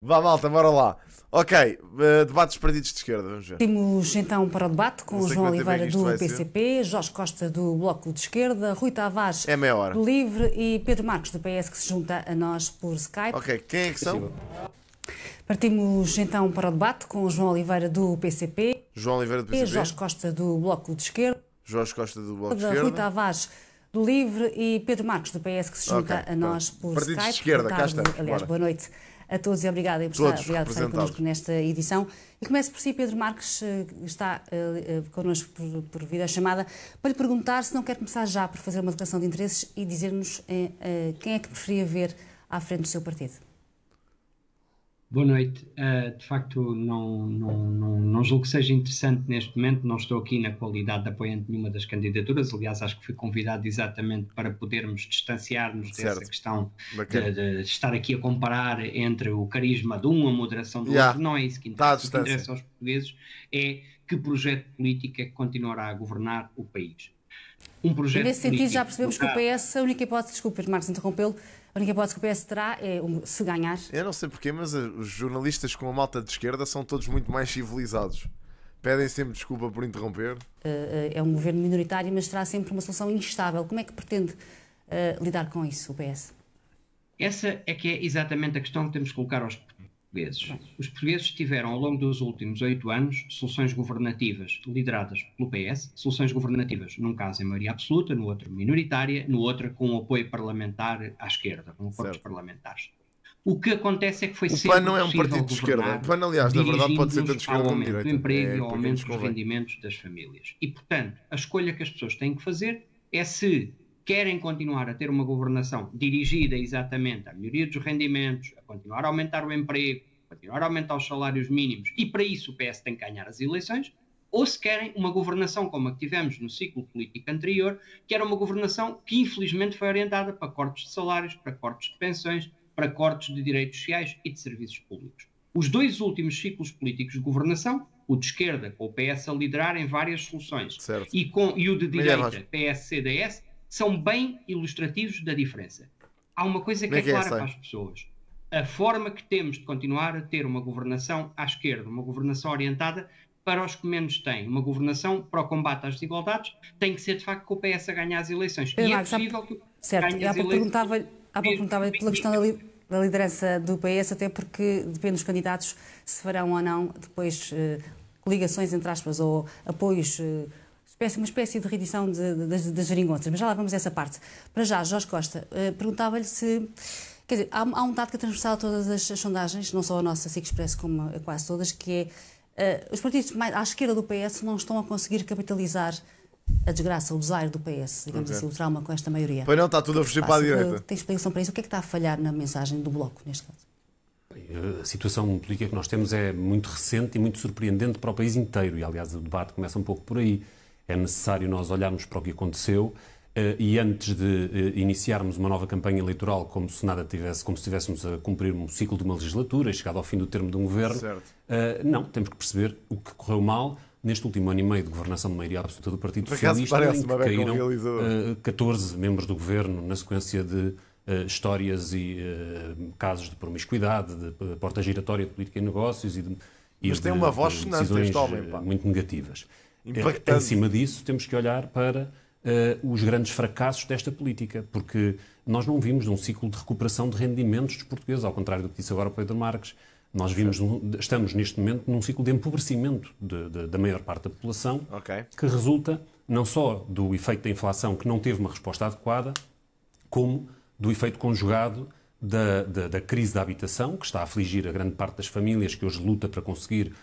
Vá, malta, bora lá. Ok, debate dos partidos de esquerda, vamos ver. Partimos então para o debate com Não sei João quanto tempo é que Oliveira isto vai do ser. PCP, Jorge Costa do Bloco de Esquerda, Rui Tavares É meia hora. do LIVRE e Pedro Marcos do PS, que se junta a nós por Skype. Ok, quem é que são? Partimos então para o debate com João Oliveira do PCP, João Oliveira do PCP, Jorge Costa do Bloco de Esquerda, Jorge Costa do Bloco de Rui Esquerda. Tavares do LIVRE e Pedro Marcos do PS, que se junta Ok, a nós por partidos de Skype. esquerda, Boa cá tarde, estamos, aliás, bora. boa noite a todos e obrigada por Todos estarem representados. connosco nesta edição. E começo por si, Pedro Marques, que está connosco por videochamada, para lhe perguntar se não quer começar já por fazer uma declaração de interesses e dizer-nos quem é que preferia ver à frente do seu partido. Boa noite. De facto, não julgo que seja interessante neste momento. Não estou aqui na qualidade de apoiante de nenhuma das candidaturas. Aliás, acho que fui convidado exatamente para podermos distanciar-nos dessa questão de estar aqui a comparar entre o carisma de um, a moderação do outro. Não é isso que interessa. O que interessa aos portugueses é que projeto político é que continuará a governar o país. Um projeto Nesse sentido, político já percebemos que o PS, a única hipótese, desculpe, Marcos, interrompê-lo, a única hipótese que o PS terá é, se ganhar... Eu não sei porquê, mas os jornalistas com a malta de esquerda são todos muito mais civilizados. Pedem sempre desculpa por interromper. É um governo minoritário, mas terá sempre uma solução instável. Como é que pretende lidar com isso, o PS? Essa é que é exatamente a questão que temos que colocar aos portugueses. Os portugueses tiveram, ao longo dos últimos 8 anos, soluções governativas lideradas pelo PS, soluções governativas, num caso em maioria absoluta, no outro minoritária, no outro com apoio parlamentar à esquerda, com acordos parlamentares. O que acontece é que foi sempre PAN não é um partido de esquerda. O PAN, aliás, na verdade, pode ser tanto de esquerda como de direita. Ao aumento do emprego e ao aumento dos rendimentos das famílias. E, portanto, a escolha que as pessoas têm que fazer é se querem continuar a ter uma governação dirigida exatamente à melhoria dos rendimentos, a continuar a aumentar o emprego, a continuar a aumentar os salários mínimos, e para isso o PS tem que ganhar as eleições, ou se querem uma governação como a que tivemos no ciclo político anterior, que era uma governação que infelizmente foi orientada para cortes de salários, para cortes de pensões, para cortes de direitos sociais e de serviços públicos. Os dois últimos ciclos políticos de governação, o de esquerda, com o PS a liderar em várias soluções, e o de direita, PS-CDS, são bem ilustrativos da diferença. Há uma coisa que é clara para as pessoas. A forma que temos de continuar a ter uma governação à esquerda, uma governação orientada para os que menos têm, uma governação para o combate às desigualdades, tem que ser de facto com o PS a ganhar as eleições. E é possível que ganhe as eleições. Há pouco perguntava pela questão da liderança do PS, até porque depende dos candidatos se farão ou não depois coligações, entre aspas, ou apoios, uma espécie de reedição das geringonças. Mas já lá vamos a essa parte. Para já, Jorge Costa, perguntava-lhe se... Quer dizer, há um dado que é transversal a todas as sondagens, não só a nossa SIC Expresso como a quase todas, que é os partidos mais à esquerda do PS não estão a conseguir capitalizar a desgraça, o desaire do PS, digamos assim, o trauma com esta maioria. Pois não, está tudo a fugir para a direita. Tem explicação para isso? O que é que está a falhar na mensagem do Bloco, neste caso? A situação política que nós temos é muito recente e muito surpreendente para o país inteiro e, aliás, o debate começa um pouco por aí. É necessário nós olharmos para o que aconteceu e antes de iniciarmos uma nova campanha eleitoral como se nada tivesse, como se estivéssemos a cumprir um ciclo de uma legislatura e chegado ao fim do termo de um governo, não, temos que perceber o que correu mal neste último ano e meio de governação de maioria absoluta do Partido Socialista, em que caíram 14 membros do governo na sequência de histórias e casos de promiscuidade, de porta giratória de política e negócios mas tem uma voz sonante este homem, pá. Muito negativas. Impactante. Acima disso, temos que olhar para os grandes fracassos desta política, porque nós não vimos um ciclo de recuperação de rendimentos dos portugueses, ao contrário do que disse agora o Pedro Marques. Nós estamos neste momento num ciclo de empobrecimento da maior parte da população, que resulta não só do efeito da inflação, que não teve uma resposta adequada, como do efeito conjugado da crise da habitação, que está a afligir a grande parte das famílias, que hoje luta para conseguir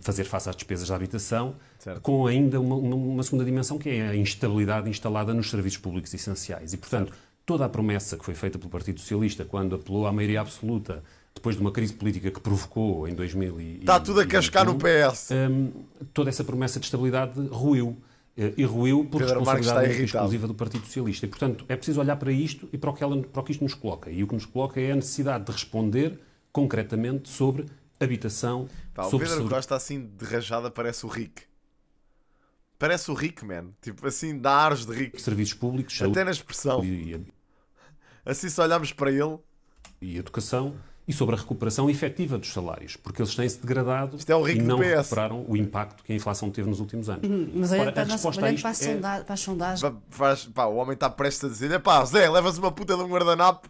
fazer face às despesas da habitação, com ainda uma segunda dimensão, que é a instabilidade instalada nos serviços públicos essenciais. E, portanto, toda a promessa que foi feita pelo Partido Socialista quando apelou à maioria absoluta, depois de uma crise política que provocou em 2000 está tudo a cascar no PS. Toda essa promessa de estabilidade ruiu. E ruiu por responsabilidade exclusiva do Partido Socialista. E, portanto, é preciso olhar para isto e para o que isto nos coloca. E o que nos coloca é a necessidade de responder concretamente sobre habitação, sobre... O Pedro Costa, assim, de rajada, parece o Rick. Parece o Rick, man. Tipo, assim, dá ares de Rick. Serviços públicos, até na expressão. Assim, se olharmos para ele... E educação, e sobre a recuperação efetiva dos salários, porque eles têm-se degradado e não recuperaram o impacto que a inflação teve nos últimos anos. Mas olhando para as sondagens... O homem está prestes a dizer: pá, Zé, levas uma puta de um guardanapo.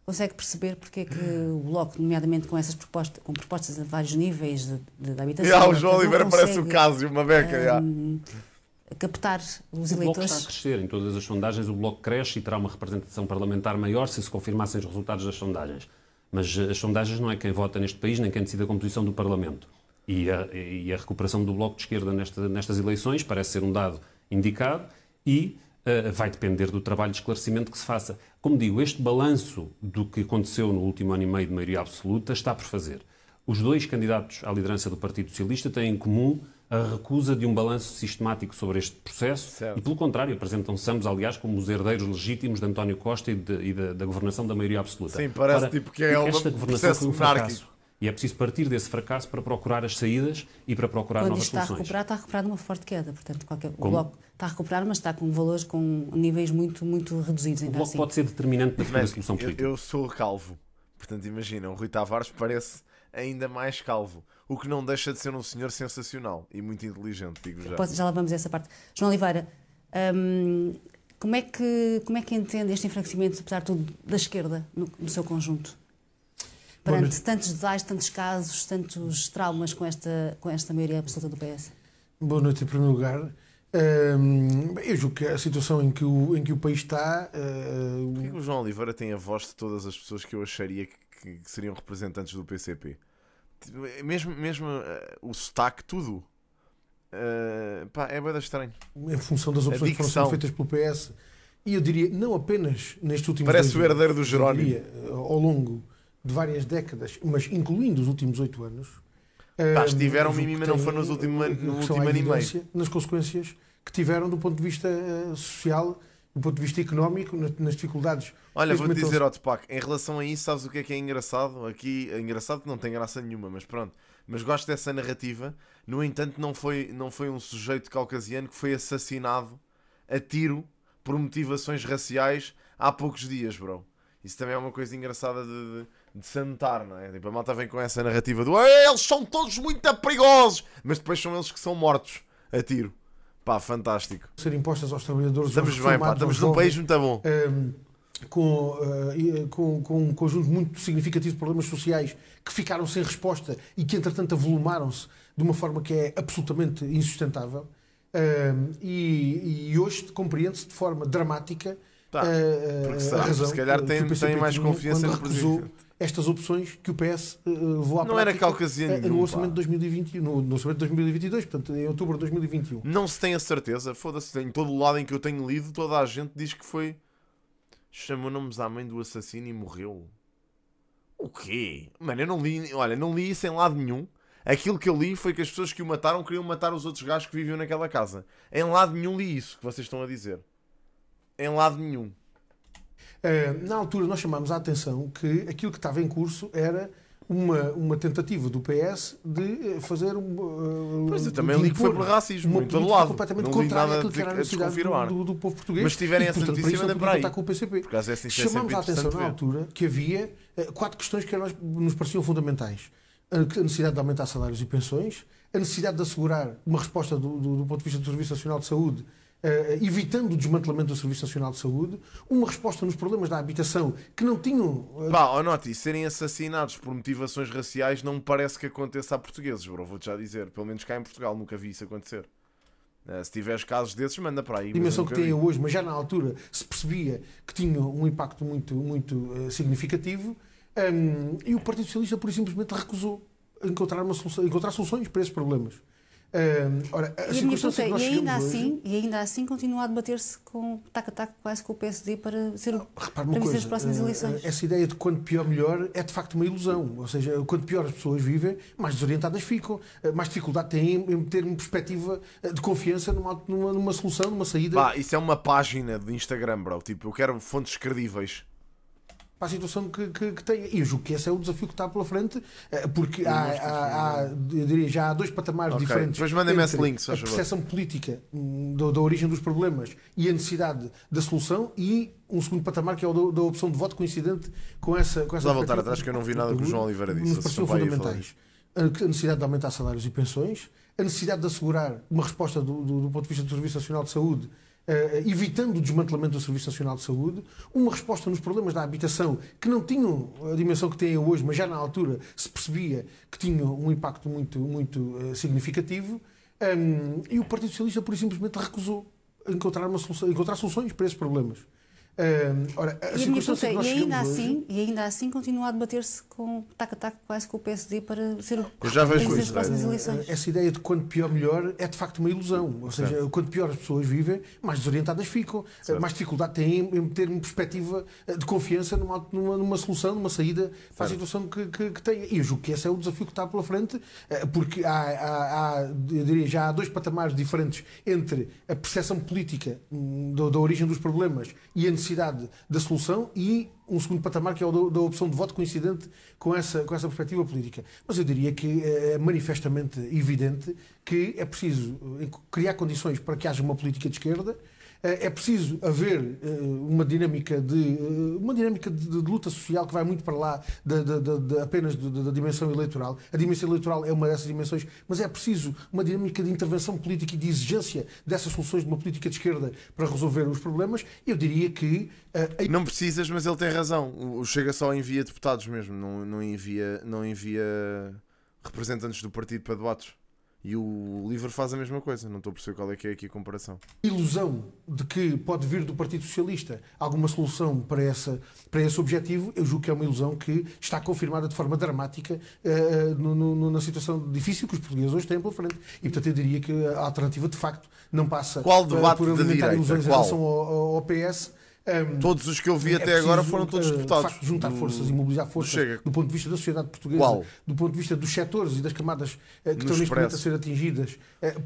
Consegue perceber porque é que o Bloco, nomeadamente com essas propostas a vários níveis de habitação... O João Oliveira parece o Cássio, uma beca. Captar os eleitores. O Bloco está a crescer. Em todas as sondagens o Bloco cresce e terá uma representação parlamentar maior se confirmassem os resultados das sondagens. Mas as sondagens não é quem vota neste país, nem quem decide a composição do Parlamento. E a recuperação do Bloco de Esquerda nestas eleições parece ser um dado indicado e vai depender do trabalho de esclarecimento que se faça. Como digo, este balanço do que aconteceu no último ano e meio de maioria absoluta está por fazer. Os dois candidatos à liderança do Partido Socialista têm em comum a recusa de um balanço sistemático sobre este processo. Certo. E, pelo contrário, apresentam-se ambos, aliás, como os herdeiros legítimos de António Costa e da governação da maioria absoluta. Sim, parece que é esta governação foi um fracasso. E é preciso partir desse fracasso para procurar as saídas e para procurar novas soluções. Está a recuperar numa forte queda. Portanto, o Bloco está a recuperar, mas está com valores, com níveis muito, muito reduzidos. O Bloco pode ser determinante na futura solução política. Eu sou calvo. Portanto, imagina, o Rui Tavares parece ainda mais calvo. O que não deixa de ser um senhor sensacional e muito inteligente, digo já. Já lá vamos a essa parte. João Oliveira, como é que entende este enfraquecimento, apesar de tudo, da esquerda no seu conjunto? Perante tantos desaires, tantos casos, tantos traumas com esta maioria absoluta do PS? Boa noite, em primeiro lugar. Eu julgo que a situação em que o país está... Por que o João Oliveira tem a voz de todas as pessoas que eu acharia que seriam representantes do PCP? Mesmo o sotaque, tudo. É bem estranho. Em função das opções que foram sendo feitas pelo PS. E eu diria, não apenas nestes últimos Parece o herdeiro do Jerónimo. Ao longo de várias décadas, mas incluindo os últimos 8 anos. Tiveram mimimi, mas não foi no último ano e meio. Nas consequências que tiveram do ponto de vista social, do ponto de vista económico, nas dificuldades. Olha, vou-te dizer, Tupac, em relação a isso, sabes o que é engraçado? Aqui é engraçado que não tem graça nenhuma, mas pronto. Mas gosto dessa narrativa. No entanto, não foi um sujeito caucasiano que foi assassinado a tiro por motivações raciais há poucos dias, bro. Isso também é uma coisa engraçada de se anotar, não é? Tipo, a malta vem com essa narrativa do eles são todos muito perigosos, mas depois são eles que são mortos a tiro. Pá, fantástico. Ser impostas aos trabalhadores. Estamos bem, pá, estamos num país muito bom. Com um conjunto muito significativo de problemas sociais que ficaram sem resposta e que, entretanto, avolumaram-se de uma forma que é absolutamente insustentável. E hoje compreende-se de forma dramática a razão se calhar tem mais confiança no recusou estas opções que o PS levou à prática. Não era caucasiano no orçamento de 2020, no orçamento de 2022, portanto, em outubro de 2021. Não se tem a certeza, foda-se, em todo o lado em que eu tenho lido, toda a gente diz que foi... Chamou nomes à mãe do assassino e morreu. O quê? Mano, eu não li... Olha, não li isso em lado nenhum. Aquilo que eu li foi que as pessoas que o mataram queriam matar os outros gajos que viviam naquela casa. Em lado nenhum li isso que vocês estão a dizer. Em lado nenhum. Na altura nós chamámos a atenção que aquilo que estava em curso era uma tentativa do PS de fazer pois eu também li que foi por racismo em todo lado. Completamente contrária àquilo que era a necessidade do povo português. Mas se tiverem essa notícia, mandem para aí. Com o PCP. Chamámos a atenção na altura que havia 4 questões que nos pareciam fundamentais. A necessidade de aumentar salários e pensões, a necessidade de assegurar uma resposta do ponto de vista do Serviço Nacional de Saúde, evitando o desmantelamento do Serviço Nacional de Saúde, uma resposta nos problemas da habitação que não tinham... Noti, serem assassinados por motivações raciais não me parece que aconteça a portugueses, bro, vou-te já dizer. Pelo menos cá em Portugal nunca vi isso acontecer. Se tiveres casos desses, manda para aí. A dimensão que tem hoje, mas já na altura se percebia que tinha um impacto muito, muito significativo, e o Partido Socialista, por simplesmente, recusou encontrar soluções para esses problemas. E ainda assim continua a debater-se com tac-a-tac quase com o PSD para vencer as próximas eleições. Essa ideia de quanto pior melhor é de facto uma ilusão. Ou seja, quanto pior as pessoas vivem, mais desorientadas ficam, mais dificuldade têm em ter uma perspectiva de confiança numa solução, numa saída. Isso é uma página de Instagram, bro. Tipo, eu quero fontes credíveis. para a situação que tem. E eu julgo que esse é o desafio que está pela frente, porque eu diria, já há 2 patamares diferentes. Depois mandem-me esse link, a percepção política da origem dos problemas e a necessidade da solução, e um segundo patamar que é o da opção de voto coincidente com essa Vou voltar atrás, que eu não vi nada que o João Oliveira disse. Nos pareciam fundamentais. A necessidade de aumentar salários e pensões, a necessidade de assegurar uma resposta do ponto de vista do Serviço Nacional de Saúde, evitando o desmantelamento do Serviço Nacional de Saúde, uma resposta nos problemas da habitação que não tinham a dimensão que têm hoje, mas já na altura se percebia que tinham um impacto muito significativo, e o Partido Socialista, por simplesmente, recusou encontrar soluções para esses problemas. Ora, e ainda assim continua a debater-se com tac-a-tac quase com o PSD para ser o presidente das próximas eleições. Essa ideia de quanto pior melhor é de facto uma ilusão. Ou seja, quanto pior as pessoas vivem, mais desorientadas ficam, mais dificuldade têm em ter uma perspectiva de confiança numa solução, numa saída para a situação que têm. E eu julgo que esse é o desafio que está pela frente, porque eu diria, já há 2 patamares diferentes entre a percepção política da origem dos problemas e a necessidade da solução, e um segundo patamar que é o da opção de voto coincidente com essa perspectiva política. Mas eu diria que é manifestamente evidente que é preciso criar condições para que haja uma política de esquerda. É preciso haver uma dinâmica de luta social que vai muito para lá apenas da dimensão eleitoral. A dimensão eleitoral é uma dessas dimensões, mas é preciso uma dinâmica de intervenção política e de exigência dessas soluções de uma política de esquerda para resolver os problemas. Eu diria que... Não precisas, mas ele tem razão. O Chega só envia deputados mesmo, não envia representantes do partido para debates. E o LIVRE faz a mesma coisa. Não estou a perceber qual é que é aqui a comparação. Ilusão de que pode vir do Partido Socialista alguma solução para esse objetivo, eu julgo que é uma ilusão que está confirmada de forma dramática na situação difícil que os portugueses hoje têm pela frente. E, portanto, eu diria que a alternativa, de facto, não passa por alimentar ilusões em relação ao PS. Todos os que eu vi até agora foram todos deputados. De facto, juntar forças e mobilizar forças do ponto de vista da sociedade portuguesa, do ponto de vista dos setores e das camadas que estão neste momento a ser atingidas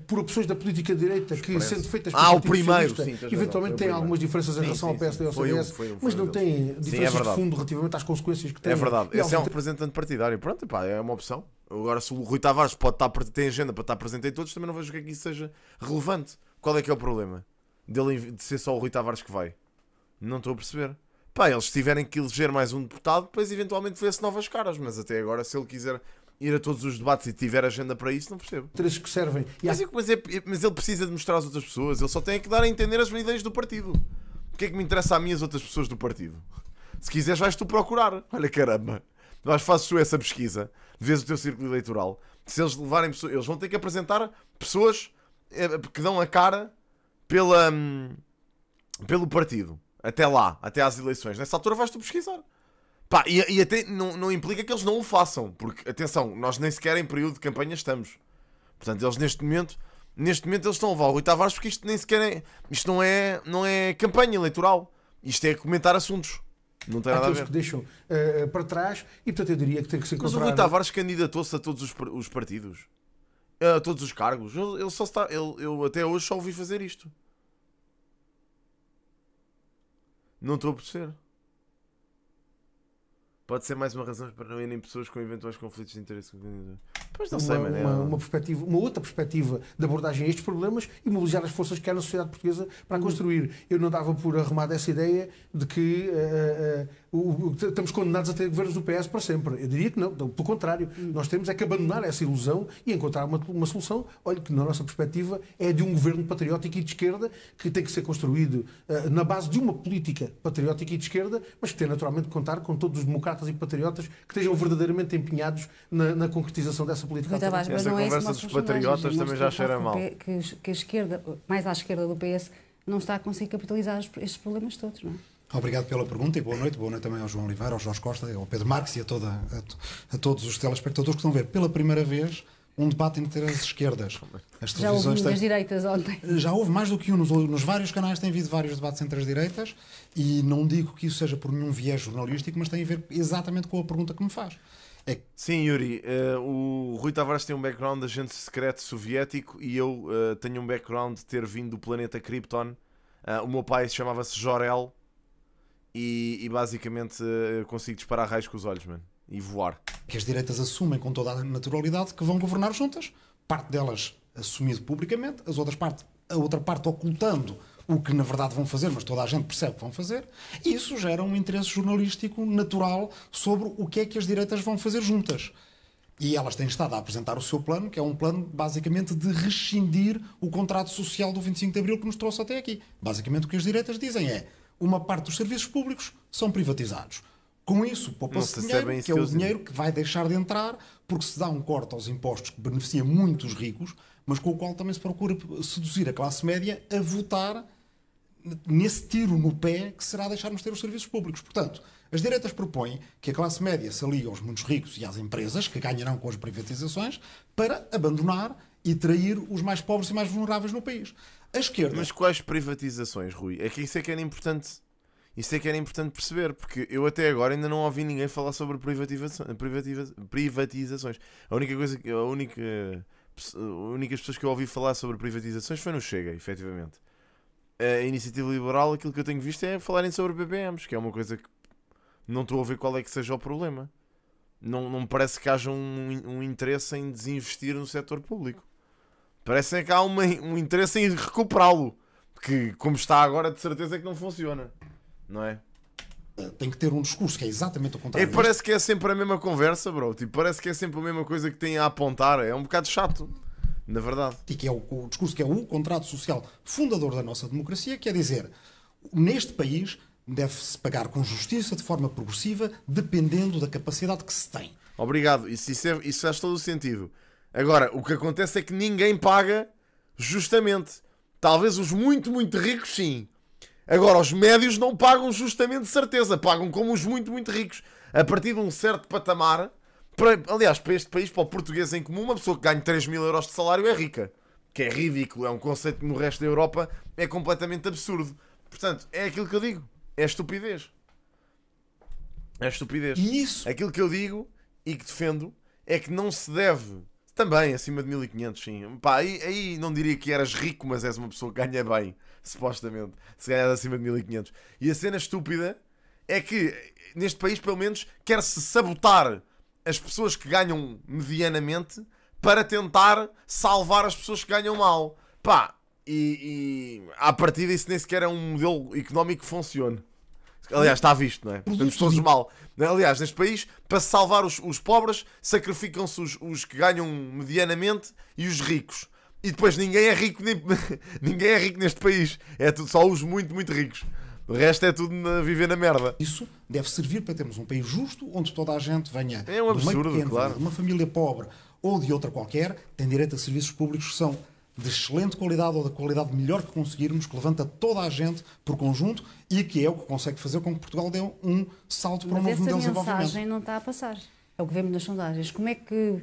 por opções da política de direita que, sendo feitas pelo Partido Socialista, eventualmente têm algumas diferenças em relação ao PSD e ao CDS, mas não têm diferenças de fundo relativamente às consequências que têm. É verdade. Esse é um representante partidário. Pronto, é uma opção. Agora, se o Rui Tavares tem agenda para estar presente em todos, também não vejo o que é que isso seja relevante. Qual é que é o problema de ser só o Rui Tavares que vai? Não estou a perceber. Eles tiverem que eleger mais um deputado, depois eventualmente vê-se novas caras, mas até agora, se ele quiser ir a todos os debates e tiver agenda para isso, não percebo. Que servem. Mas ele precisa de mostrar às outras pessoas, ele só tem que dar a entender as ideias do partido. O que é que me interessa a mim as outras pessoas do partido? Se quiseres, vais tu procurar. Olha, caramba. Fazes tu essa pesquisa, vês o teu círculo eleitoral. Se eles levarem pessoas, eles vão ter que apresentar pessoas que dão a cara pelo partido. Até lá, até às eleições. Nessa altura vais tu pesquisar. E até não implica que eles não o façam. Porque, atenção, nós nem sequer em período de campanha estamos. Portanto, eles neste momento eles estão a levar o Rui Tavares porque isto nem sequer é... Isto não é campanha eleitoral. Isto é comentar assuntos. Não tem nada a ver. Que deixam para trás e, portanto, eu diria que tem que se encontrar... Mas o Rui Tavares candidatou-se a todos os partidos. A todos os cargos. Ele só está... Eu até hoje só ouvi fazer isto. Não estou a perceber. Pode ser mais uma razão para não irem pessoas com eventuais conflitos de interesse. Pois não sei, mano. Uma outra perspectiva de abordagem a estes problemas e mobilizar as forças que há na sociedade portuguesa para construir. Eu não dava por arrumada essa ideia de que estamos condenados a ter governos do PS para sempre. Eu diria que não. Pelo contrário, nós temos é que abandonar essa ilusão e encontrar uma solução. Olha, que na nossa perspectiva é de um governo patriótico e de esquerda que tem que ser construído na base de uma política patriótica e de esquerda, mas que tem naturalmente de contar com todos os democratas e patriotas que estejam verdadeiramente empenhados na concretização dessa política. Essa conversa dos patriotas também já cheira mal. Que a esquerda, mais à esquerda do PS, não está a conseguir capitalizar estes problemas todos, não é? Obrigado pela pergunta e boa noite. Boa noite também ao João Oliveira, ao Jorge Costa, ao Pedro Marques e a todos os telespectadores que estão a ver pela primeira vez um debate entre as esquerdas. Já houve das direitas ontem. Já houve mais do que um. Nos vários canais tem havido vários debates entre as direitas e não digo que isso seja por nenhum viés jornalístico, mas tem a ver exatamente com a pergunta que me faz. Sim, Yuri, o Rui Tavares tem um background de agente secreto soviético e eu tenho um background de ter vindo do planeta Krypton. O meu pai chamava-se Jor-El e basicamente consigo disparar raios com os olhos, mano. E voar. Que as direitas assumem com toda a naturalidade que vão governar juntas. Parte delas assumido publicamente, a outra parte ocultando o que na verdade vão fazer, mas toda a gente percebe que vão fazer. E isso gera um interesse jornalístico natural sobre o que é que as direitas vão fazer juntas. E elas têm estado a apresentar o seu plano, que é um plano basicamente de rescindir o contrato social do 25 de Abril que nos trouxe até aqui. Basicamente o que as direitas dizem é: uma parte dos serviços públicos são privatizados. Com isso, poupa-se dinheiro, que é o dinheiro que vai deixar de entrar, porque se dá um corte aos impostos que beneficia muito os ricos, mas com o qual também se procura seduzir a classe média a votar nesse tiro no pé que será deixar-nos ter os serviços públicos. Portanto, as direitas propõem que a classe média se aligue aos muitos ricos e às empresas, que ganharão com as privatizações, para abandonar e trair os mais pobres e mais vulneráveis no país. A esquerda... Mas quais privatizações, Rui? É que isso é que era importante. Isso é que era importante perceber, porque eu até agora ainda não ouvi ninguém falar sobre privatizações. Únicas pessoas que eu ouvi falar sobre privatizações foi no Chega, efetivamente. A Iniciativa Liberal, aquilo que eu tenho visto é falarem sobre BPMs, que é uma coisa que não estou a ver qual é que seja o problema. Não me parece que haja um interesse em desinvestir no setor público. Parece que há um interesse em recuperá-lo, que como está agora de certeza que não funciona. Não é? Tem que ter um discurso que é exatamente o contrário. Parece que é sempre a mesma conversa, bro. Tipo, parece que é sempre a mesma coisa que tem a apontar. É um bocado chato, na verdade. E que é o discurso que é o contrato social fundador da nossa democracia, que é dizer, neste país deve-se pagar com justiça de forma progressiva, dependendo da capacidade que se tem. Obrigado. Isso faz todo o sentido. Agora, o que acontece é que ninguém paga justamente. Talvez os muito, muito ricos, sim. Agora, os médios não pagam justamente de certeza. Pagam como os muito, muito ricos. A partir de um certo patamar... Aliás, para este país, para o português em comum, uma pessoa que ganha 3.000 euros de salário é rica. Que é ridículo. É um conceito que no resto da Europa é completamente absurdo. Portanto, é aquilo que eu digo. É estupidez. É estupidez. E isso? Aquilo que eu digo e que defendo é que não se deve... Também, acima de 1.500, sim. Pá, aí não diria que eras rico, mas és uma pessoa que ganha bem, supostamente. Se ganhas acima de 1.500. E a cena estúpida é que, neste país, pelo menos, quer-se sabotar as pessoas que ganham medianamente para tentar salvar as pessoas que ganham mal. Pá, e à partida isso nem sequer é um modelo económico que funcione. Aliás, está visto, não é? Estamos todos mal. Aliás, neste país, para se salvar os pobres, sacrificam-se os que ganham medianamente e os ricos. E depois ninguém é rico, ninguém é rico neste país. É tudo, só os muito, muito ricos. O resto é tudo a viver na merda. Isso deve servir para termos um país justo, onde toda a gente venha é um absurdo, do meio pequeno, claro. de uma família pobre ou de outra qualquer, tem direito a serviços públicos que são de excelente qualidade ou da qualidade melhor que conseguirmos, que levanta toda a gente por conjunto e que é o que consegue fazer com que Portugal dê um salto para um novo modelo de desenvolvimento. Mas essa mensagem não está a passar. É o que vemos nas sondagens. Como é que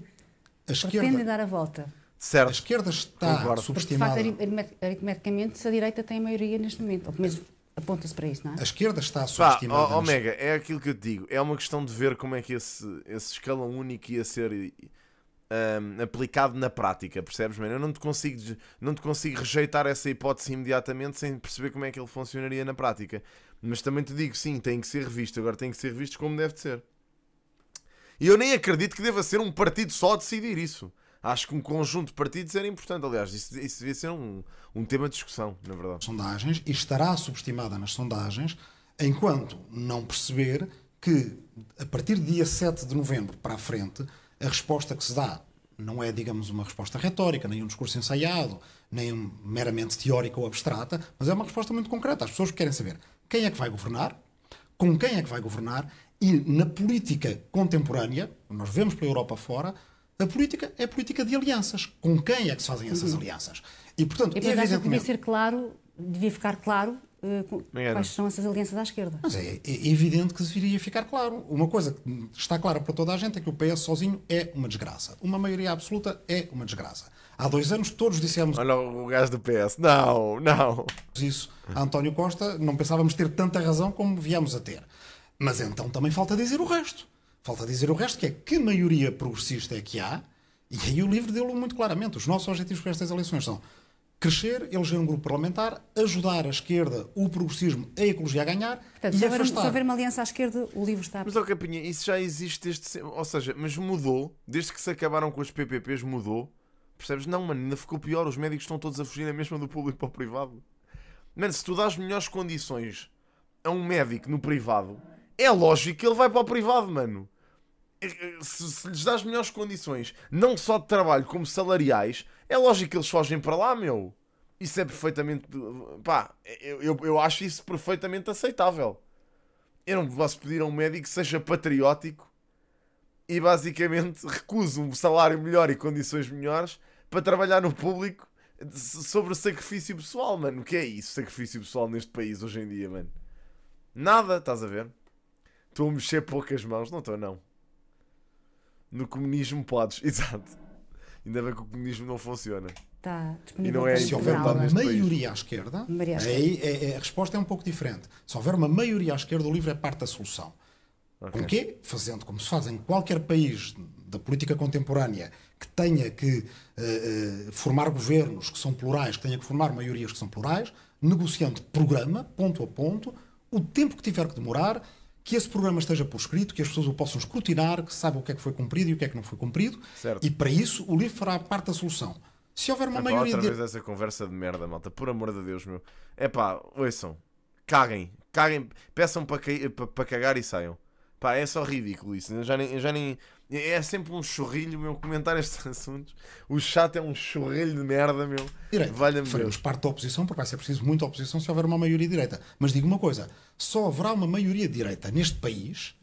esquerda, pretendem dar a volta? Certo. A esquerda está subestimada. De facto, aritmeticamente, a direita tem a maioria neste momento. Ou pelo menos aponta-se para isso, não é? A esquerda está subestimada. Omega, é aquilo que eu te digo. É uma questão de ver como é que esse escalão único ia ser... aplicado na prática, percebes, mano? Eu não te consigo rejeitar essa hipótese imediatamente sem perceber como é que ele funcionaria na prática. Mas também te digo, sim, tem que ser revisto. Agora tem que ser revisto como deve de ser. E eu nem acredito que deva ser um partido só a decidir isso. Acho que um conjunto de partidos era importante. Aliás, isso devia ser um tema de discussão, na verdade. Sondagens, e estará subestimada nas sondagens, enquanto não perceber que, a partir de dia 7 de novembro para a frente, a resposta que se dá não é, digamos, uma resposta retórica, nem um discurso ensaiado, nem meramente teórica ou abstrata, mas é uma resposta muito concreta. As pessoas querem saber quem é que vai governar, com quem é que vai governar, e na política contemporânea, nós vemos pela Europa fora, a política é a política de alianças. Com quem é que se fazem essas alianças? E, portanto, devia ficar claro quais são essas alianças à esquerda. Mas é evidente que deveria ficar claro. Uma coisa que está clara para toda a gente é que o PS sozinho é uma desgraça. Uma maioria absoluta é uma desgraça. Há 2 anos todos dissemos... Olha o gajo do PS. Não. Isso a António Costa, não pensávamos ter tanta razão como viemos a ter. Mas então também falta dizer o resto. Falta dizer o resto, que é que maioria progressista é que há, e aí o LIVRE deu-lo muito claramente. Os nossos objetivos para estas eleições são crescer, eleger um grupo parlamentar, ajudar a esquerda, o progressismo, a ecologia a ganhar. Portanto, e se afastar. houver uma aliança à esquerda, o livro está... Mas, Capinha, isso já existe desde sempre. Ou seja, mas mudou, desde que se acabaram com as PPPs, mudou. Percebes? Não, mano, ainda ficou pior. Os médicos estão todos a fugir a mesma do público para o privado. Mano, se tu dás melhores condições a um médico no privado, é lógico que ele vai para o privado, mano. Se lhes dás melhores condições, não só de trabalho como salariais, é lógico que eles fogem para lá, meu. Isso é perfeitamente... Pá, eu acho isso perfeitamente aceitável. Eu não posso pedir a um médico que seja patriótico e basicamente recuse um salário melhor e condições melhores para trabalhar no público sobre o sacrifício pessoal, mano. O que é isso, sacrifício pessoal neste país hoje em dia, mano? Nada, estás a ver? Estou a mexer poucas mãos, não estou, não. No comunismo podes, exato. Ainda bem que o comunismo não funciona. Está disponível. E não é Se houver uma neste país. maioria à esquerda, aí a resposta é um pouco diferente. Se houver uma maioria à esquerda, o livro é parte da solução. Okay. Com quê? Fazendo como se faz em qualquer país da política contemporânea que tenha que formar governos que são plurais, que tenha que formar maiorias que são plurais, negociando programa, ponto a ponto, o tempo que tiver que demorar, que esse programa esteja por escrito, que as pessoas o possam escrutinar, que saibam o que é que foi cumprido e o que é que não foi cumprido. Certo. E para isso o livro fará parte da solução. Se houver uma maioria... Outra vez essa conversa de merda, malta. Por amor de Deus, meu. É pá, ouçam. Caguem. Peçam para cagar e saiam. Pá, é só ridículo isso. Eu já nem... É sempre um chorrilho, meu, comentar estes assuntos. O chato é um chorrilho de merda, meu. Valha-me Faremos parte da oposição, porque vai ser preciso muita oposição se houver uma maioria direita. Mas digo uma coisa, só haverá uma maioria direita neste país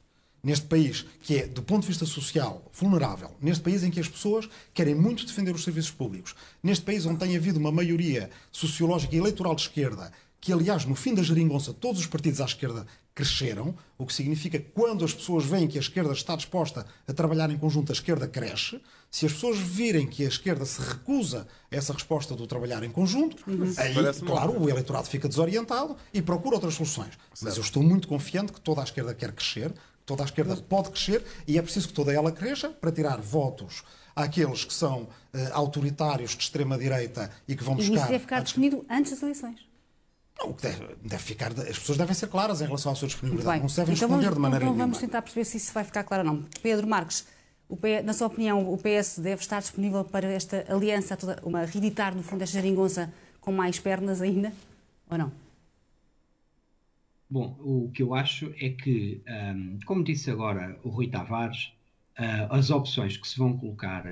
que é, do ponto de vista social, vulnerável, neste país em que as pessoas querem muito defender os serviços públicos, neste país onde tem havido uma maioria sociológica e eleitoral de esquerda, que aliás no fim da geringonça todos os partidos à esquerda cresceram, o que significa que quando as pessoas veem que a esquerda está disposta a trabalhar em conjunto, a esquerda cresce. Se as pessoas virem que a esquerda se recusa a essa resposta do trabalhar em conjunto, aí, claro, o eleitorado fica desorientado e procura outras soluções. Certo. Mas eu estou muito confiante que toda a esquerda quer crescer, toda a esquerda pode crescer e é preciso que toda ela cresça para tirar votos àqueles que são autoritários de extrema-direita e que vão buscar... E isso deve ficar definido antes das eleições. Não, deve ficar, as pessoas devem ser claras em relação à sua disponibilidade. Não se devem então esconder de maneira nenhuma. Vamos tentar perceber se isso vai ficar claro ou não. Pedro Marques, na sua opinião, o PS deve estar disponível para esta aliança, reeditar, no fundo, esta geringonça com mais pernas ainda, ou não? Bom, o que eu acho é que, como disse agora o Rui Tavares, as opções que se vão colocar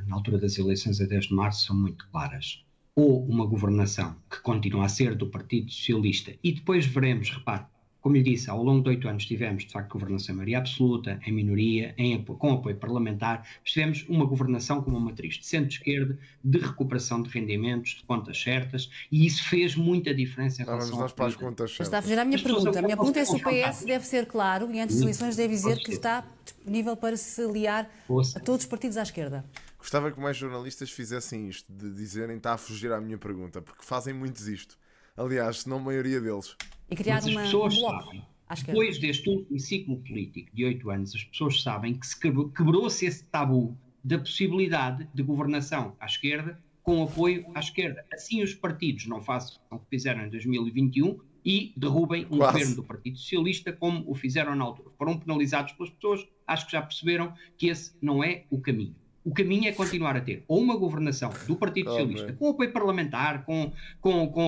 na altura das eleições a 10 de março são muito claras. Ou uma governação que continua a ser do Partido Socialista e depois veremos, repare, como eu disse, ao longo de 8 anos tivemos, de facto, governação em maioria absoluta, em minoria, com apoio parlamentar, tivemos uma governação com uma matriz de centro-esquerda, de recuperação de rendimentos, de contas certas, e isso fez muita diferença em relação nós para as contas certas. Está a fugir à minha pergunta. A minha pergunta é se o PS deve ser claro e antes das eleições deve dizer que está disponível para se aliar a todos os partidos à esquerda. Gostava que mais jornalistas fizessem isto, de dizerem está a fugir à minha pergunta, porque fazem muitos isto. Aliás, se não a maioria deles. E criar mas as pessoas sabem, depois deste último ciclo político de 8 anos, as pessoas sabem que quebrou-se esse tabu da possibilidade de governação à esquerda com apoio à esquerda. Assim os partidos não façam o que fizeram em 2021 e derrubem um governo do Partido Socialista como o fizeram na altura. Foram penalizados pelas pessoas, acho que já perceberam que esse não é o caminho. O caminho é continuar a ter ou uma governação do Partido Socialista com apoio parlamentar, com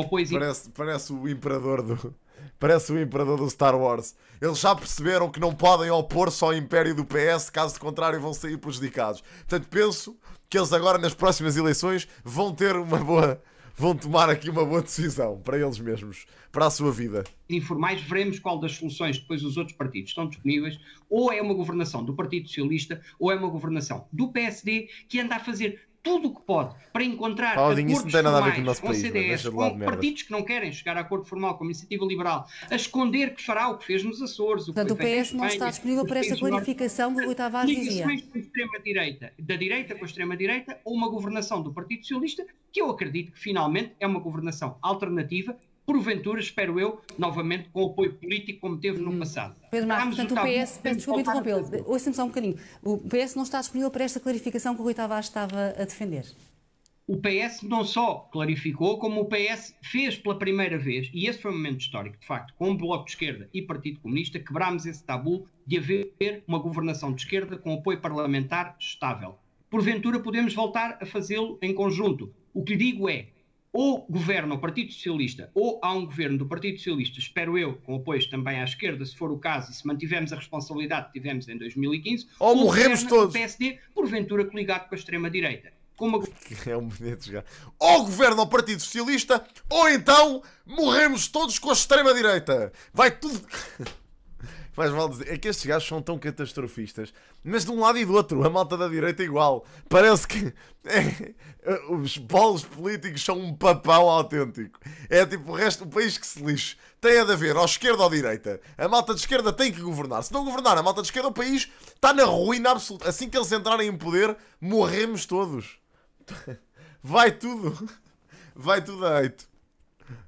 apoio... Parece o imperador do Star Wars. Eles já perceberam que não podem opor-se ao império do PS, caso contrário vão sair prejudicados. Portanto, penso que eles agora nas próximas eleições vão tomar aqui uma boa decisão para eles mesmos, para a sua vida. Informais, veremos qual das soluções depois os outros partidos estão disponíveis, ou é uma governação do Partido Socialista, ou é uma governação do PSD, que anda a fazer tudo o que pode para encontrar acordos formais com CDS, com partidos que não querem chegar a acordo formal, como Iniciativa Liberal, a esconder que fará o que fez nos Açores. Portanto, o PS não está disponível para esta clarificação que o Rui Tavares dizia. Da direita com a extrema-direita, ou uma governação do Partido Socialista, que eu acredito que finalmente é uma governação alternativa, porventura, espero eu, novamente com apoio político como teve no passado. Pedro Marques, portanto, o PS, peço desculpa interrompê-lo, ouça-me só um bocadinho, o PS não está disponível para esta clarificação que o Rui Tavares estava a defender? o PS não só clarificou, como o PS fez pela primeira vez, e esse foi um momento histórico, de facto, com o Bloco de Esquerda e Partido Comunista, quebrámos esse tabu de haver uma governação de esquerda com apoio parlamentar estável. Porventura podemos voltar a fazê-lo em conjunto. O que lhe digo é, ou governa o Partido Socialista, ou há um governo do Partido Socialista, espero eu, com apoios também à esquerda, se for o caso, e se mantivermos a responsabilidade que tivemos em 2015, ou morremos todos. O PSD, porventura coligado com a extrema-direita. É um bonito de jogar. Ou governa o Partido Socialista, ou então morremos todos com a extrema-direita. Vai tudo... Mas vale dizer, é que estes gajos são tão catastrofistas, mas de um lado e do outro, a malta da direita é igual. Parece que os polos políticos são um papão autêntico. É tipo o resto do país que se lixe. Tem a de haver ou esquerda ou direita. A malta de esquerda tem que governar. Se não governar a malta de esquerda, o país está na ruína absoluta. Assim que eles entrarem em poder, morremos todos. Vai tudo. Vai tudo a eito.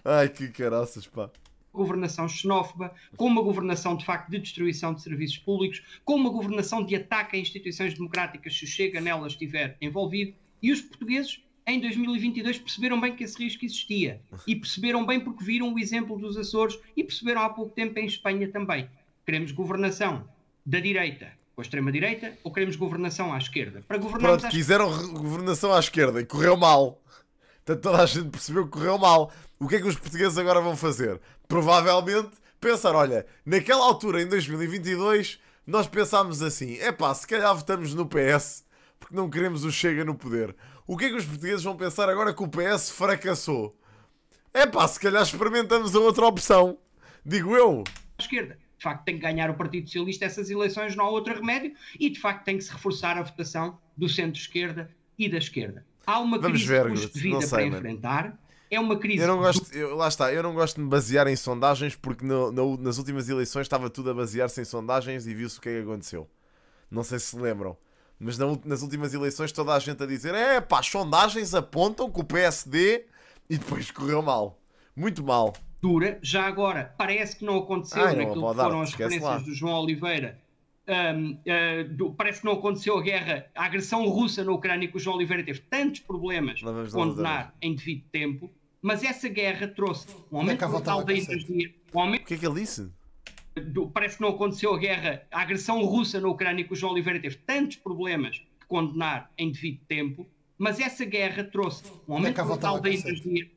Ai, que caraças, pá. Governação xenófoba, com uma governação de facto de destruição de serviços públicos, com uma governação de ataque a instituições democráticas se o Chega nelas estiver envolvido, e os portugueses em 2022 perceberam bem que esse risco existia, e perceberam bem porque viram o exemplo dos Açores e perceberam há pouco tempo em Espanha também. Queremos governação da direita com a extrema-direita ou queremos governação à esquerda? Para governarmos Pronto, quiseram governação à esquerda e correu mal. Portanto, toda a gente percebeu que correu mal. O que é que os portugueses agora vão fazer? Provavelmente pensar, olha, naquela altura, em 2022, nós pensámos assim, se calhar votamos no PS, porque não queremos o Chega no poder. O que é que os portugueses vão pensar agora que o PS fracassou? Se calhar experimentamos a outra opção. Digo eu. À esquerda. De facto, tem que ganhar o Partido Socialista essas eleições, não há outro remédio, e de facto tem que se reforçar a votação do centro-esquerda e da esquerda. Há uma crise de custo de vida para enfrentar. É uma crise... Eu não gosto de me basear em sondagens, porque nas últimas eleições estava tudo a basear-se em sondagens e viu-se o que é que aconteceu. Não sei se lembram. Mas nas últimas eleições toda a gente a dizer as sondagens apontam que o PSD... E depois correu mal. Muito mal. Já agora, parece que não aconteceu naquilo que foram as referências do João Oliveira. Parece que não aconteceu a agressão russa na Ucrânia, que o João Oliveira teve tantos problemas de condenar em devido tempo, mas essa guerra trouxe um aumento brutal da energia. O que é que ele disse? Parece que não aconteceu a agressão russa na Ucrânia, que o João Oliveira teve tantos problemas de condenar em devido tempo, mas essa guerra trouxe um aumento brutal da energia.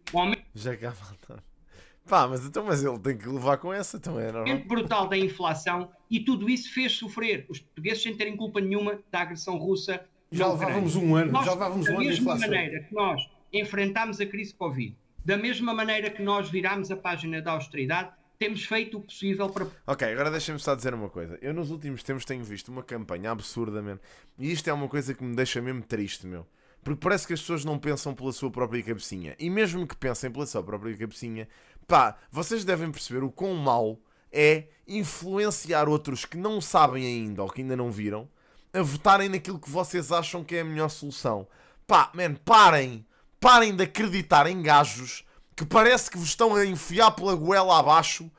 Já cá voltar. Mas ele tem que levar com essa também, é normal. Brutal da inflação, e tudo isso fez sofrer os portugueses sem terem culpa nenhuma da agressão russa. Já levávamos um ano. Da mesma maneira que nós enfrentámos a crise Covid, da mesma maneira que nós virámos a página da austeridade, temos feito o possível para... Ok, agora deixem-me só dizer uma coisa. Eu nos últimos tempos tenho visto uma campanha absurda, mesmo. E isto é uma coisa que me deixa mesmo triste, meu. Porque parece que as pessoas não pensam pela sua própria cabecinha. E mesmo que pensem pela sua própria cabecinha, vocês devem perceber o quão mau é influenciar outros que não sabem ainda ou que ainda não viram a votarem naquilo que vocês acham que é a melhor solução. Parem de acreditar em gajos que parece que vos estão a enfiar pela goela abaixo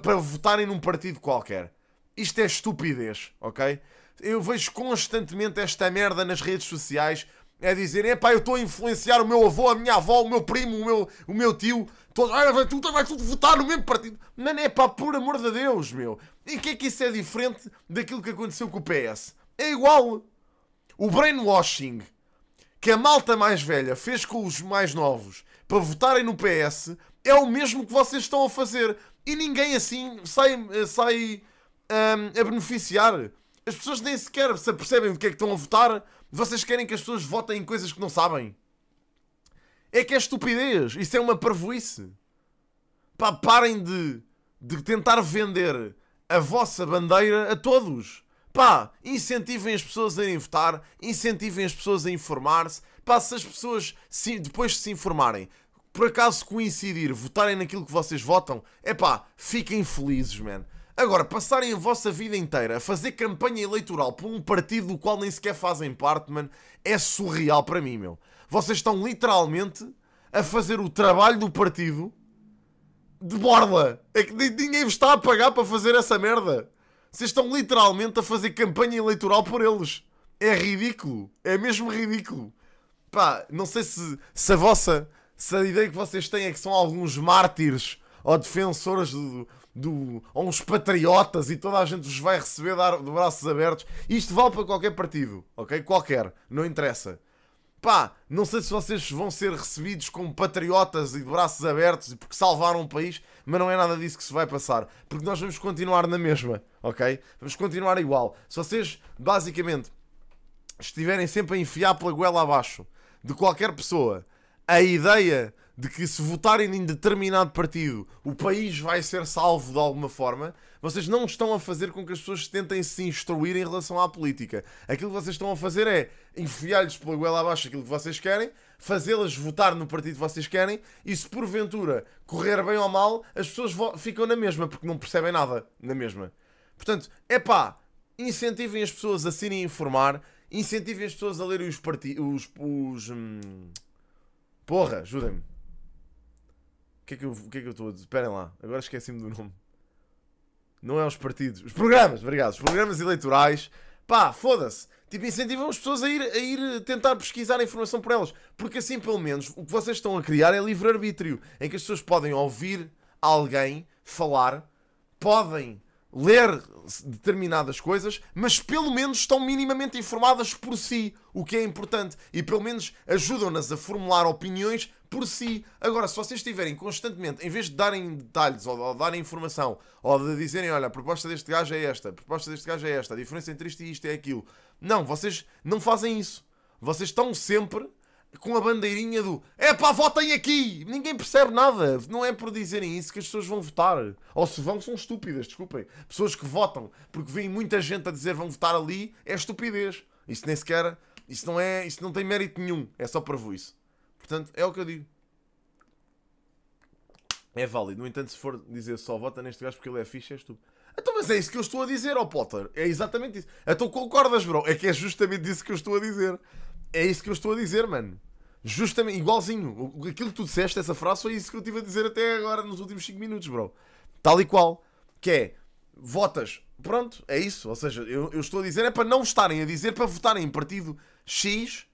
para votarem num partido qualquer. Isto é estupidez, ok? Eu vejo constantemente esta merda nas redes sociais. É dizer, eu estou a influenciar o meu avô, a minha avó, o meu primo, o meu tio. Todos, vai tudo votar no mesmo partido. Mano, por amor de Deus, meu. E o que é que isso é diferente daquilo que aconteceu com o PS? É igual. O brainwashing que a malta mais velha fez com os mais novos para votarem no PS é o mesmo que vocês estão a fazer. E ninguém assim sai a beneficiar. As pessoas nem sequer se apercebem do que é que estão a votar. Vocês querem que as pessoas votem em coisas que não sabem? É que é estupidez. Isso é uma parvoíce. Parem de tentar vender a vossa bandeira a todos. Incentivem as pessoas a irem votar. Incentivem as pessoas a informar-se. Se as pessoas depois de se informarem, por acaso coincidir, votarem naquilo que vocês votam, fiquem felizes, man. Agora, passarem a vossa vida inteira a fazer campanha eleitoral por um partido do qual nem sequer fazem parte, mano, é surreal para mim, meu. Vocês estão literalmente a fazer o trabalho do partido de borla. É que ninguém vos está a pagar para fazer essa merda. Vocês estão literalmente a fazer campanha eleitoral por eles. É ridículo. É mesmo ridículo. pá, não sei se a ideia que vocês têm é que são alguns mártires ou defensores ou uns patriotas e toda a gente vos vai receber de braços abertos. Isto vale para qualquer partido, ok? Qualquer, não interessa. Pá, não sei se vocês vão ser recebidos como patriotas e de braços abertos porque salvaram o país, mas não é nada disso que se vai passar. Porque nós vamos continuar na mesma, ok? Vamos continuar igual. Se vocês, basicamente, estiverem sempre a enfiar pela goela abaixo de qualquer pessoa a ideia de que se votarem em determinado partido o país vai ser salvo de alguma forma, vocês não estão a fazer com que as pessoas tentem se instruir em relação à política. Aquilo que vocês estão a fazer é enfiar-lhes pela goela abaixo aquilo que vocês querem, fazê-las votar no partido que vocês querem, e se porventura correr bem ou mal, as pessoas ficam na mesma, porque não percebem nada na mesma. Portanto, incentivem as pessoas a se irem informar, incentivem as pessoas a lerem os partidos. Porra, ajudem-me. O que é que eu estou a dizer? Esperem lá, agora esqueci-me do nome. Não é os partidos, os programas, obrigado, os programas eleitorais. Pá, foda-se. Tipo, incentivam as pessoas a ir tentar pesquisar a informação por elas. Porque assim, pelo menos, o que vocês estão a criar é livre-arbítrio, em que as pessoas podem ouvir alguém falar, podem ler determinadas coisas, mas pelo menos estão minimamente informadas por si, o que é importante, e pelo menos ajudam-nas a formular opiniões por si. Agora, se vocês estiverem constantemente, em vez de darem detalhes ou darem informação, ou de dizerem, olha, a proposta deste gajo é esta, a proposta deste gajo é esta, a diferença entre isto e isto é aquilo, não, vocês não fazem isso. Vocês estão sempre com a bandeirinha do pá, votem aqui! Ninguém percebe nada. Não é por dizerem isso que as pessoas vão votar. Ou se vão, são estúpidas, desculpem. Pessoas que votam porque veem muita gente a dizer vão votar ali, é estupidez. Isso nem sequer, isso não tem mérito nenhum. É só para isso. Portanto, é o que eu digo. É válido. No entanto, se for dizer só vota neste gajo porque ele é fixe, é estúpido. Então, mas é isso que eu estou a dizer, ó Potter. É exatamente isso. Então concordas, bro? É que é justamente isso que eu estou a dizer. É isso que eu estou a dizer, mano. Justamente, igualzinho. Aquilo que tu disseste, essa frase, foi isso que eu estive a dizer até agora, nos últimos 5 minutos, bro. Tal e qual. Que é, votas. Pronto, é isso. Ou seja, eu estou a dizer, é para não estarem a dizer, para votarem em partido X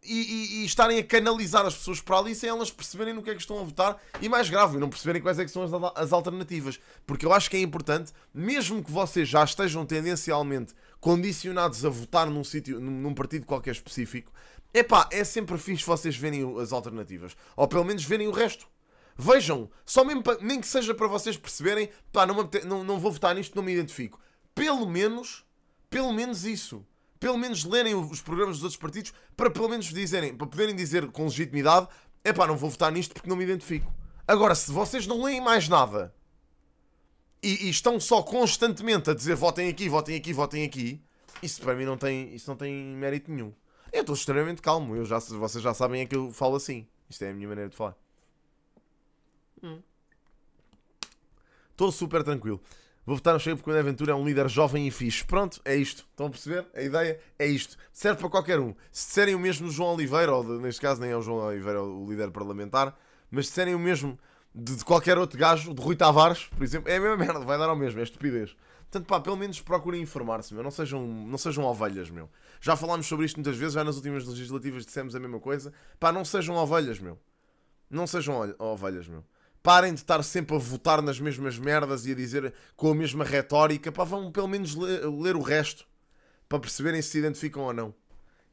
e estarem a canalizar as pessoas para ali sem elas perceberem no que é que estão a votar e, mais grave, não perceberem quais é que são as alternativas. Porque eu acho que é importante, mesmo que vocês já estejam tendencialmente condicionados a votar num partido qualquer específico, é sempre fixe vocês verem as alternativas. Ou pelo menos verem o resto. Vejam, só mesmo nem que seja para vocês perceberem, não vou votar nisto, não me identifico. Pelo menos isso. Pelo menos lerem os programas dos outros partidos para pelo menos para poderem dizer com legitimidade, não vou votar nisto porque não me identifico. Agora, se vocês não leem mais nada e estão só constantemente a dizer votem aqui, votem aqui, votem aqui, isso para mim não tem mérito nenhum. Eu estou extremamente calmo, vocês já sabem é que eu falo assim. Isto é a minha maneira de falar. Estou super tranquilo. Vou votar no Chega porque o André Ventura é um líder jovem e fixe. Pronto, é isto. Estão a perceber? A ideia é isto. Serve para qualquer um. Se disserem o mesmo do João Oliveira, ou neste caso nem é o João Oliveira o líder parlamentar, mas se disserem o mesmo de qualquer outro gajo, de Rui Tavares, por exemplo, é a mesma merda, vai dar ao mesmo, é estupidez. Portanto, pelo menos procurem informar-se, meu. Não sejam ovelhas, meu. Já falámos sobre isto muitas vezes, já nas últimas legislativas dissemos a mesma coisa. Não sejam ovelhas, meu. Não sejam ovelhas, meu. Parem de estar sempre a votar nas mesmas merdas e a dizer com a mesma retórica. Vão pelo menos ler o resto para perceberem se identificam ou não.